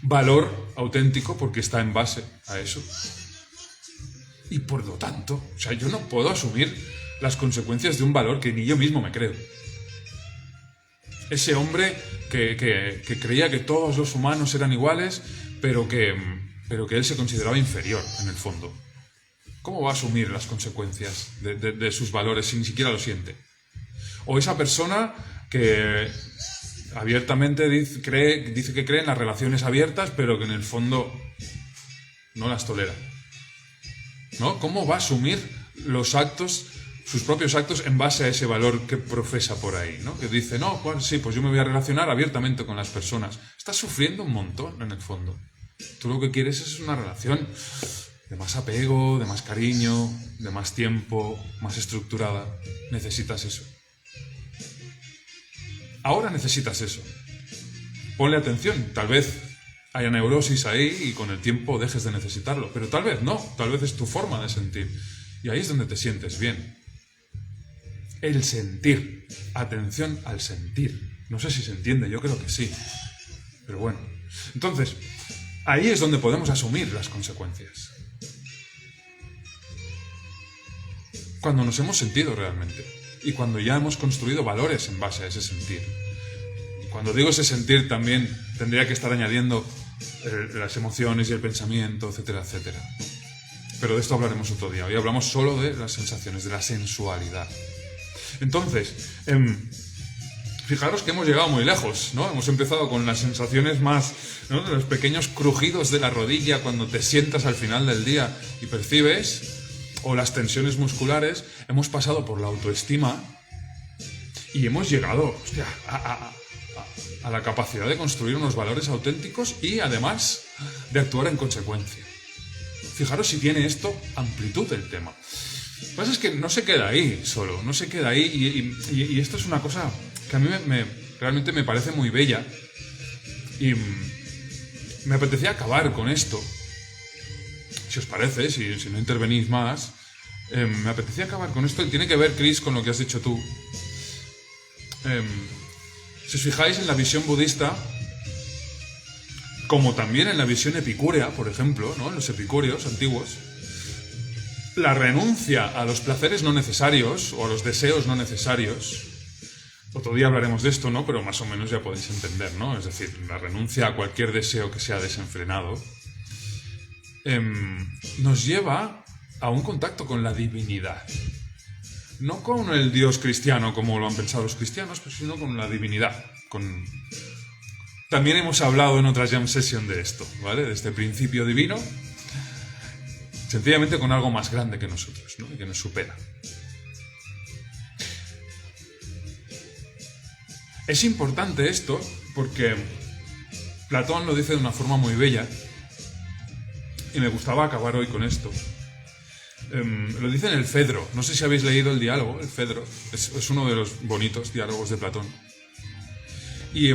valor auténtico, porque está en base a eso, y por lo tanto, o sea, yo no puedo asumir las consecuencias de un valor que ni yo mismo me creo. Ese hombre que creía que todos los humanos eran iguales, pero que él se consideraba inferior, en el fondo. ¿Cómo va a asumir las consecuencias de sus valores si ni siquiera lo siente? O esa persona que abiertamente dice que cree en las relaciones abiertas, pero que en el fondo no las tolera, ¿no? ¿Cómo va a asumir los actos sus propios actos en base a ese valor que profesa por ahí, ¿no? Que dice, no, pues sí, pues yo me voy a relacionar abiertamente con las personas. Estás sufriendo un montón en el fondo. Tú lo que quieres es una relación de más apego, de más cariño, de más tiempo, más estructurada. Necesitas eso. Ahora necesitas eso. Ponle atención, tal vez haya neurosis ahí y con el tiempo dejes de necesitarlo, pero tal vez no, tal vez es tu forma de sentir. Y ahí es donde te sientes bien. El sentir. Atención al sentir. No sé si se entiende, yo creo que sí. Pero bueno. Entonces, ahí es donde podemos asumir las consecuencias. Cuando nos hemos sentido realmente. Y cuando ya hemos construido valores en base a ese sentir. Y cuando digo ese sentir también tendría que estar añadiendo las emociones y el pensamiento, etcétera, etcétera. Pero de esto hablaremos otro día. Hoy hablamos solo de las sensaciones, de la sensualidad. Entonces, fijaros que hemos llegado muy lejos, ¿no? Hemos empezado con las sensaciones más, ¿no? De los pequeños crujidos de la rodilla cuando te sientas al final del día y percibes, o las tensiones musculares. Hemos pasado por la autoestima y hemos llegado, hostia, a la capacidad de construir unos valores auténticos y además de actuar en consecuencia. Fijaros si tiene esto amplitud el tema. Lo que pasa es que no se queda ahí solo, no se queda ahí y esto es una cosa que a mí realmente me parece muy bella y me apetecía acabar con esto. Si os parece, si no intervenís más, me apetecía acabar con esto y tiene que ver, Chris, con lo que has dicho tú. Si os fijáis en la visión budista, como también en la visión epicúrea, por ejemplo, ¿no? En los epicúreos antiguos, la renuncia a los placeres no necesarios o a los deseos no necesarios, otro día hablaremos de esto, ¿no? Pero más o menos ya podéis entender, ¿no? Es decir, la renuncia a cualquier deseo que sea desenfrenado, nos lleva a un contacto con la divinidad. No con el Dios cristiano, como lo han pensado los cristianos, sino con la divinidad. También hemos hablado en otra jam session de esto, ¿vale? De este principio divino, sencillamente con algo más grande que nosotros, ¿no? Y que nos supera. Es importante esto porque Platón lo dice de una forma muy bella y me gustaba acabar hoy con esto. Lo dice en el Fedro. No sé si habéis leído el diálogo, el Fedro. Es uno de los bonitos diálogos de Platón. Y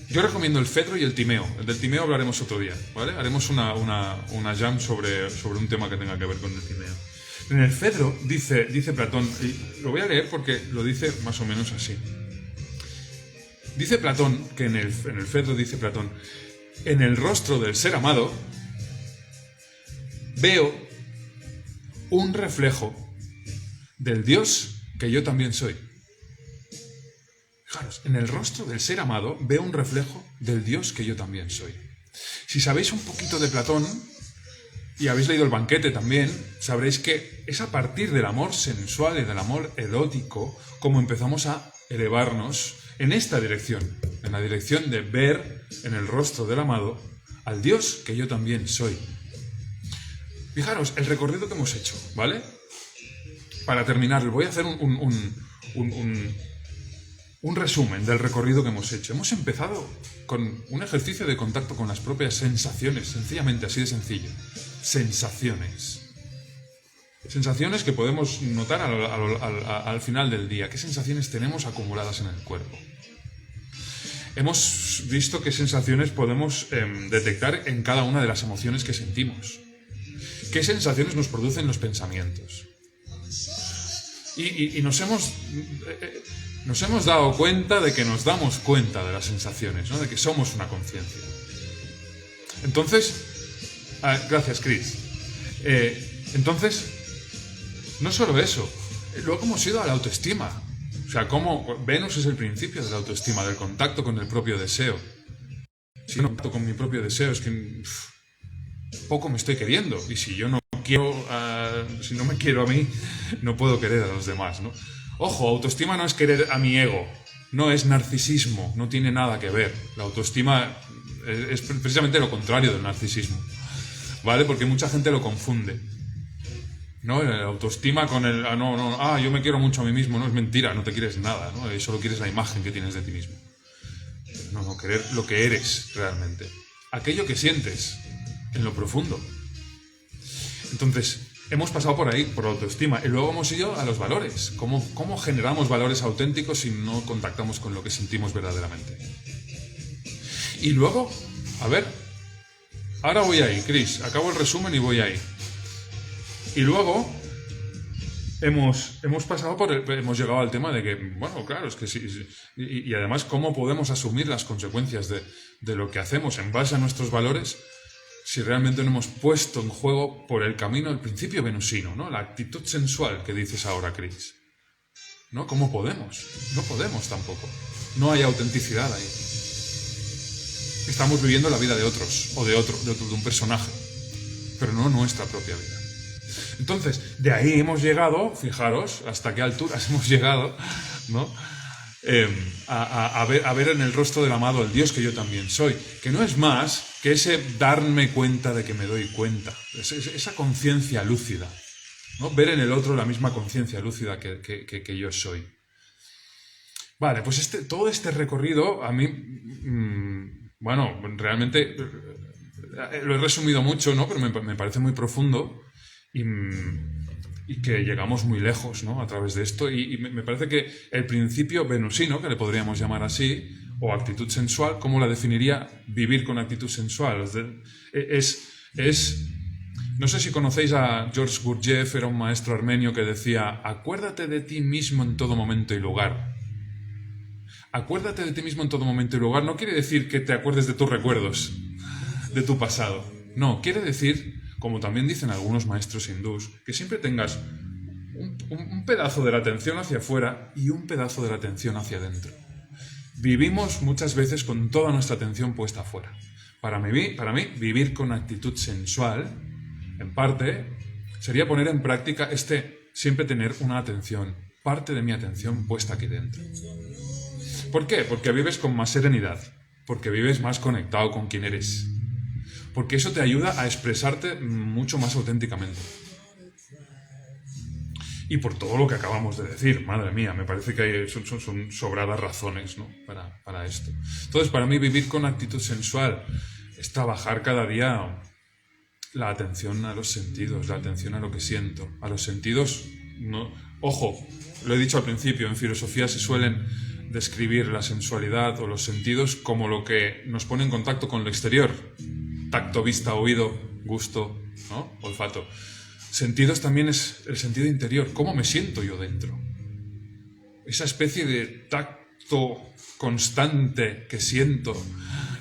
yo recomiendo el Fedro y el Timeo. El del Timeo hablaremos otro día, ¿vale? Haremos una jam sobre un tema que tenga que ver con el Timeo. En el Fedro dice Platón, y lo voy a leer porque lo dice más o menos así. Dice Platón, que en el Fedro dice Platón, en el rostro del ser amado veo un reflejo del Dios que yo también soy. Fijaros, en el rostro del ser amado veo un reflejo del Dios que yo también soy. Si sabéis un poquito de Platón, y habéis leído el Banquete también, sabréis que es a partir del amor sensual y del amor erótico como empezamos a elevarnos en esta dirección, en la dirección de ver en el rostro del amado al Dios que yo también soy. Fijaros, el recorrido que hemos hecho, ¿vale? Para terminar, voy a hacer un resumen del recorrido que hemos hecho. Hemos empezado con un ejercicio de contacto con las propias sensaciones, sencillamente, así de sencillo. Sensaciones. Sensaciones que podemos notar al final del día. ¿Qué sensaciones tenemos acumuladas en el cuerpo? Hemos visto qué sensaciones podemos detectar en cada una de las emociones que sentimos. ¿Qué sensaciones nos producen los pensamientos? Y nos hemos dado cuenta de que nos damos cuenta de las sensaciones, ¿no? De que somos una conciencia. Entonces, gracias, Chris. Entonces, no solo eso, luego hemos ido a la autoestima. O sea, cómo Venus es el principio de la autoestima, del contacto con el propio deseo. Si no contacto con mi propio deseo, es que poco me estoy queriendo. Y si yo no quiero, si no me quiero a mí, no puedo querer a los demás, ¿no? Ojo, autoestima no es querer a mi ego, no es narcisismo, no tiene nada que ver. La autoestima es precisamente lo contrario del narcisismo, ¿vale? Porque mucha gente lo confunde. ¿no? La autoestima con el... yo me quiero mucho a mí mismo, no es mentira, no te quieres nada, ¿no? Solo quieres la imagen que tienes de ti mismo. No, querer lo que eres realmente. Aquello que sientes en lo profundo. Entonces, hemos pasado por ahí, por la autoestima, y luego hemos ido a los valores. ¿Cómo generamos valores auténticos si no contactamos con lo que sentimos verdaderamente? Y luego, a ver, ahora voy ahí, Chris, acabo el resumen y voy ahí. Y luego hemos pasado hemos llegado al tema de que, bueno, claro, es que sí, y además cómo podemos asumir las consecuencias de lo que hacemos en base a nuestros valores si realmente no hemos puesto en juego por el camino el principio venusino, ¿no? La actitud sensual que dices ahora, Chris. ¿No? ¿Cómo podemos? No podemos tampoco. No hay autenticidad ahí. Estamos viviendo la vida de otros, o de un personaje, pero no nuestra propia vida. Entonces, de ahí hemos llegado, fijaros, hasta qué alturas hemos llegado, ¿no? A ver en el rostro del amado el Dios que yo también soy, que no es más que ese darme cuenta de que me doy cuenta, esa conciencia lúcida, ¿no? Ver en el otro la misma conciencia lúcida que yo soy. Vale, pues todo este recorrido a mí, bueno, realmente lo he resumido mucho, ¿no? Pero me parece muy profundo y que llegamos muy lejos, ¿no? A través de esto. Y me parece que el principio venusino, que le podríamos llamar así, o actitud sensual, ¿cómo la definiría vivir con actitud sensual? No sé si conocéis a George Gurdjieff, era un maestro armenio que decía: acuérdate de ti mismo en todo momento y lugar. Acuérdate de ti mismo en todo momento y lugar no quiere decir que te acuerdes de tus recuerdos, de tu pasado. No, quiere decir, como también dicen algunos maestros hindús, que siempre tengas un pedazo de la atención hacia afuera y un pedazo de la atención hacia adentro. Vivimos muchas veces con toda nuestra atención puesta afuera. Para mí, vivir con actitud sensual, en parte, sería poner en práctica siempre tener una atención, parte de mi atención puesta aquí dentro. ¿Por qué? Porque vives con más serenidad, porque vives más conectado con quien eres, porque eso te ayuda a expresarte mucho más auténticamente. Y por todo lo que acabamos de decir, madre mía, me parece que son sobradas razones, ¿no? para esto. Entonces, para mí vivir con actitud sensual es trabajar cada día la atención a los sentidos, la atención a lo que siento, a los sentidos. No, ojo, lo he dicho al principio, en filosofía se suelen describir la sensualidad o los sentidos como lo que nos pone en contacto con lo exterior. Tacto, vista, oído, gusto, ¿no? Olfato. Sentidos también es el sentido interior. ¿Cómo me siento yo dentro? Esa especie de tacto constante que siento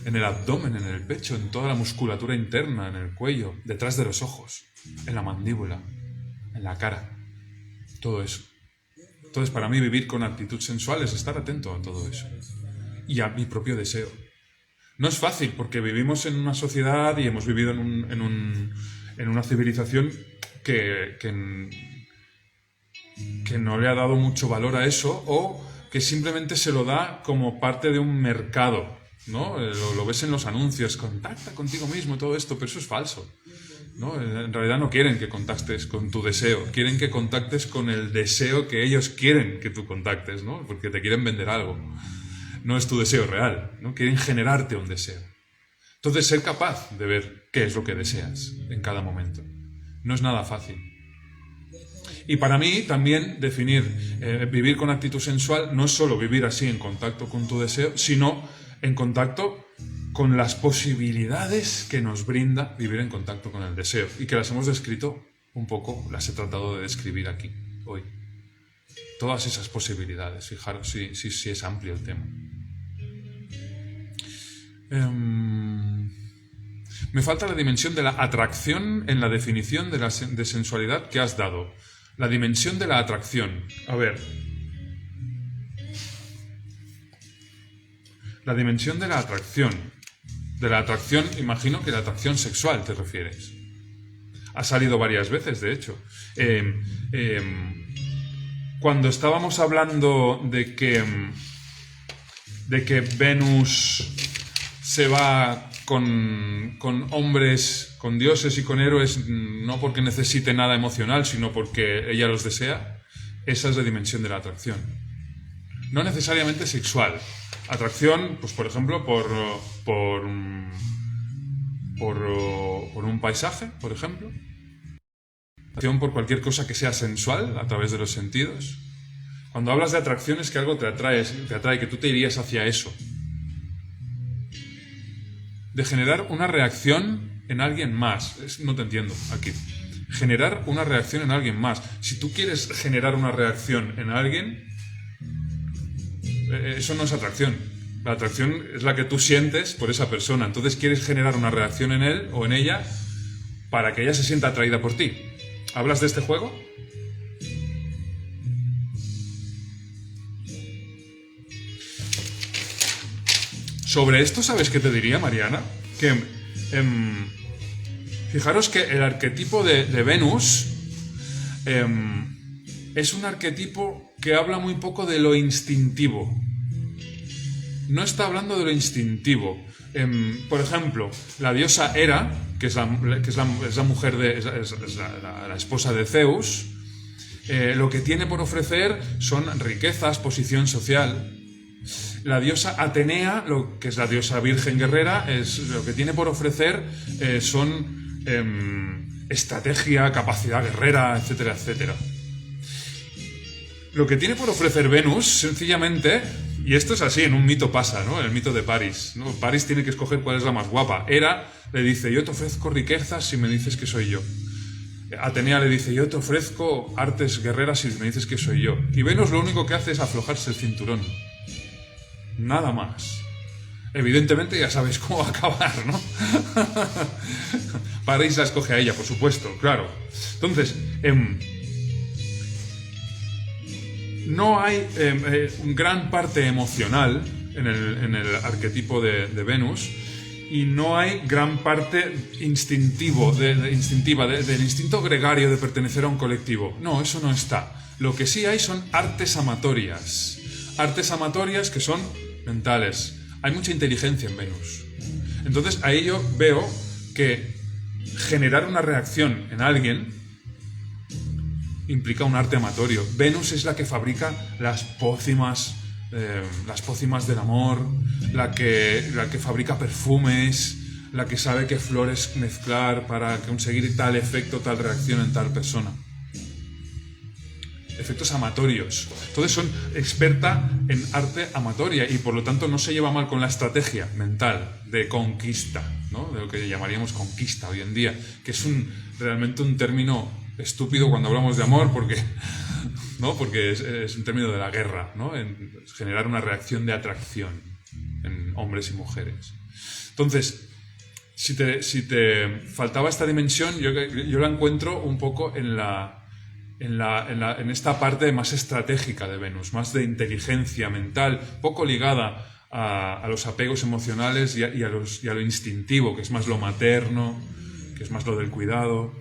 en el abdomen, en el pecho, en toda la musculatura interna, en el cuello, detrás de los ojos, en la mandíbula, en la cara. Todo eso. Entonces, para mí, vivir con actitud sensual es estar atento a todo eso. Y a mi propio deseo. No es fácil, porque vivimos en una sociedad y hemos vivido en una civilización que no le ha dado mucho valor a eso, o que simplemente se lo da como parte de un mercado, ¿no? Lo ves en los anuncios, contacta contigo mismo, todo esto, pero eso es falso, ¿no? En realidad no quieren que contactes con tu deseo, quieren que contactes con el deseo que ellos quieren que tú contactes, ¿no? Porque te quieren vender algo. No es tu deseo real, ¿no? Quieren generarte un deseo. Entonces, ser capaz de ver qué es lo que deseas en cada momento. No es nada fácil. Y para mí también definir vivir con actitud sensual no es solo vivir así en contacto con tu deseo, sino en contacto con las posibilidades que nos brinda vivir en contacto con el deseo, y que las hemos descrito un poco, las he tratado de describir aquí, hoy. Todas esas posibilidades, fijaros si es amplio el tema. Me falta la dimensión de la atracción en la definición de sensualidad que has dado. La dimensión de la atracción. A ver. La dimensión de la atracción. De la atracción, imagino que la atracción sexual te refieres. Ha salido varias veces, de hecho. Cuando estábamos hablando de que Venus se va con hombres, con dioses y con héroes, no porque necesite nada emocional, sino porque ella los desea. Esa es la dimensión de la atracción. No necesariamente sexual. Atracción, pues por ejemplo, por un paisaje, por ejemplo. Atracción por cualquier cosa que sea sensual a través de los sentidos. Cuando hablas de atracción es que algo te atrae, que tú te irías hacia eso. De generar una reacción en alguien más. No te entiendo aquí. Generar una reacción en alguien más. Si tú quieres generar una reacción en alguien, eso no es atracción. La atracción es la que tú sientes por esa persona. Entonces quieres generar una reacción en él o en ella para que ella se sienta atraída por ti. ¿Hablas de este juego? Sobre esto, ¿sabes qué te diría, Mariana? Que fijaros que el arquetipo de Venus es un arquetipo que habla muy poco de lo instintivo. No está hablando de lo instintivo. Por ejemplo, la diosa Hera, que es la mujer la esposa de Zeus, lo que tiene por ofrecer son riquezas, posición social. La diosa Atenea, que es la diosa virgen guerrera, lo que tiene por ofrecer son estrategia, capacidad guerrera, etcétera, etcétera. Lo que tiene por ofrecer Venus, sencillamente, y esto es así, en un mito pasa, ¿no? En el mito de París, ¿no? París tiene que escoger cuál es la más guapa. Hera le dice, yo te ofrezco riquezas si me dices que soy yo. Atenea le dice, yo te ofrezco artes guerreras si me dices que soy yo. Y Venus lo único que hace es aflojarse el cinturón. Nada más. Evidentemente ya sabéis cómo va a acabar, ¿no? París la escoge a ella, por supuesto, claro. Entonces, no hay gran parte emocional en el arquetipo de Venus y no hay gran parte instintiva del instinto gregario de pertenecer a un colectivo. No, eso no está. Lo que sí hay son artes amatorias. Artes amatorias que son mentales. Hay mucha inteligencia en Venus. Entonces ahí yo veo que generar una reacción en alguien implica un arte amatorio. Venus es la que fabrica las pócimas del amor, la que fabrica perfumes, la que sabe qué flores mezclar para conseguir tal efecto, tal reacción en tal persona. Efectos amatorios. Entonces son experta en arte amatoria y por lo tanto no se lleva mal con la estrategia mental de conquista, ¿no? De lo que llamaríamos conquista hoy en día, que es realmente un término estúpido cuando hablamos de amor porque es un término de la guerra, ¿no? En generar una reacción de atracción en hombres y mujeres. Entonces, si te faltaba esta dimensión, yo la encuentro un poco en esta parte más estratégica de Venus, más de inteligencia mental, poco ligada a los apegos emocionales y a lo instintivo, que es más lo materno, que es más lo del cuidado.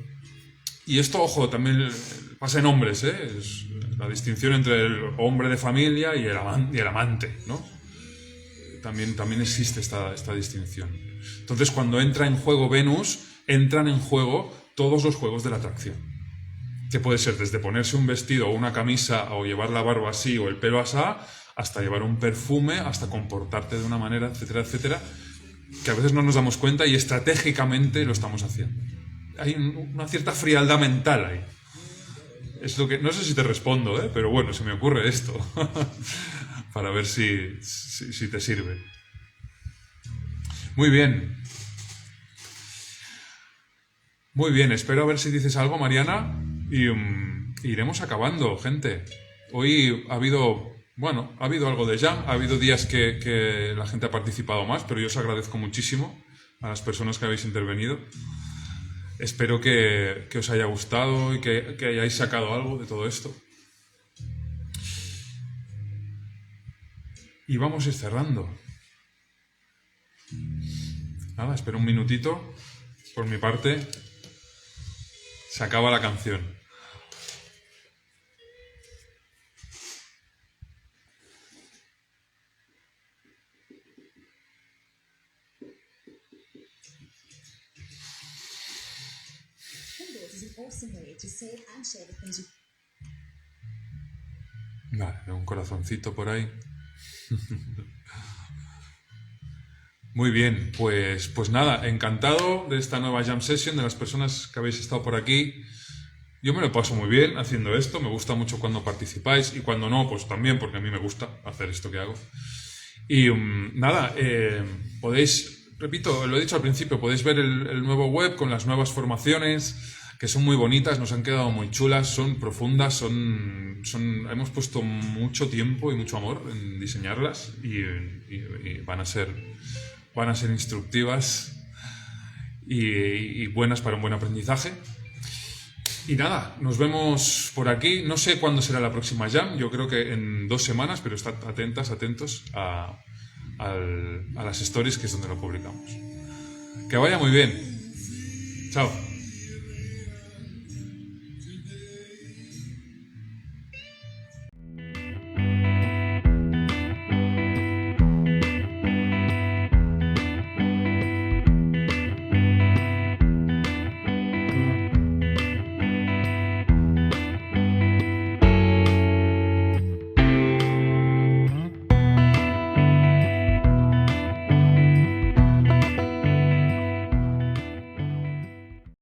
Y esto, ojo, también pasa en hombres, ¿eh? Es la distinción entre el hombre de familia y el amante, ¿no? También existe esta distinción. Entonces, cuando entra en juego Venus, entran en juego todos los juegos de la atracción. Que puede ser desde ponerse un vestido o una camisa o llevar la barba así o el pelo asá, hasta llevar un perfume, hasta comportarte de una manera, etcétera, etcétera, que a veces no nos damos cuenta y estratégicamente lo estamos haciendo. Hay una cierta frialdad mental ahí. Es lo que, no sé si te respondo, pero bueno, se me ocurre esto para ver si te sirve. Muy bien. Muy bien, espero a ver si dices algo, Mariana, y iremos acabando, gente. Hoy ha habido algo de jam, ha habido días que la gente ha participado más, pero yo os agradezco muchísimo a las personas que habéis intervenido. Espero que os haya gustado y que hayáis sacado algo de todo esto. Y vamos a ir cerrando. Nada, espero un minutito. Por mi parte, se acaba la canción. Vale, un corazoncito por ahí. Muy bien, pues nada, encantado de esta nueva Jam Session, de las personas que habéis estado por aquí. Yo me lo paso muy bien haciendo esto, me gusta mucho cuando participáis y cuando no, pues también, porque a mí me gusta hacer esto que hago. Y nada, podéis, repito, lo he dicho al principio, podéis ver el nuevo web con las nuevas formaciones, que son muy bonitas, nos han quedado muy chulas, son profundas, hemos puesto mucho tiempo y mucho amor en diseñarlas y van a ser instructivas y buenas para un buen aprendizaje. Y nada, nos vemos por aquí. No sé cuándo será la próxima Jam, yo creo que en 2 semanas, pero estad atentos a las stories, que es donde lo publicamos. Que vaya muy bien. Chao.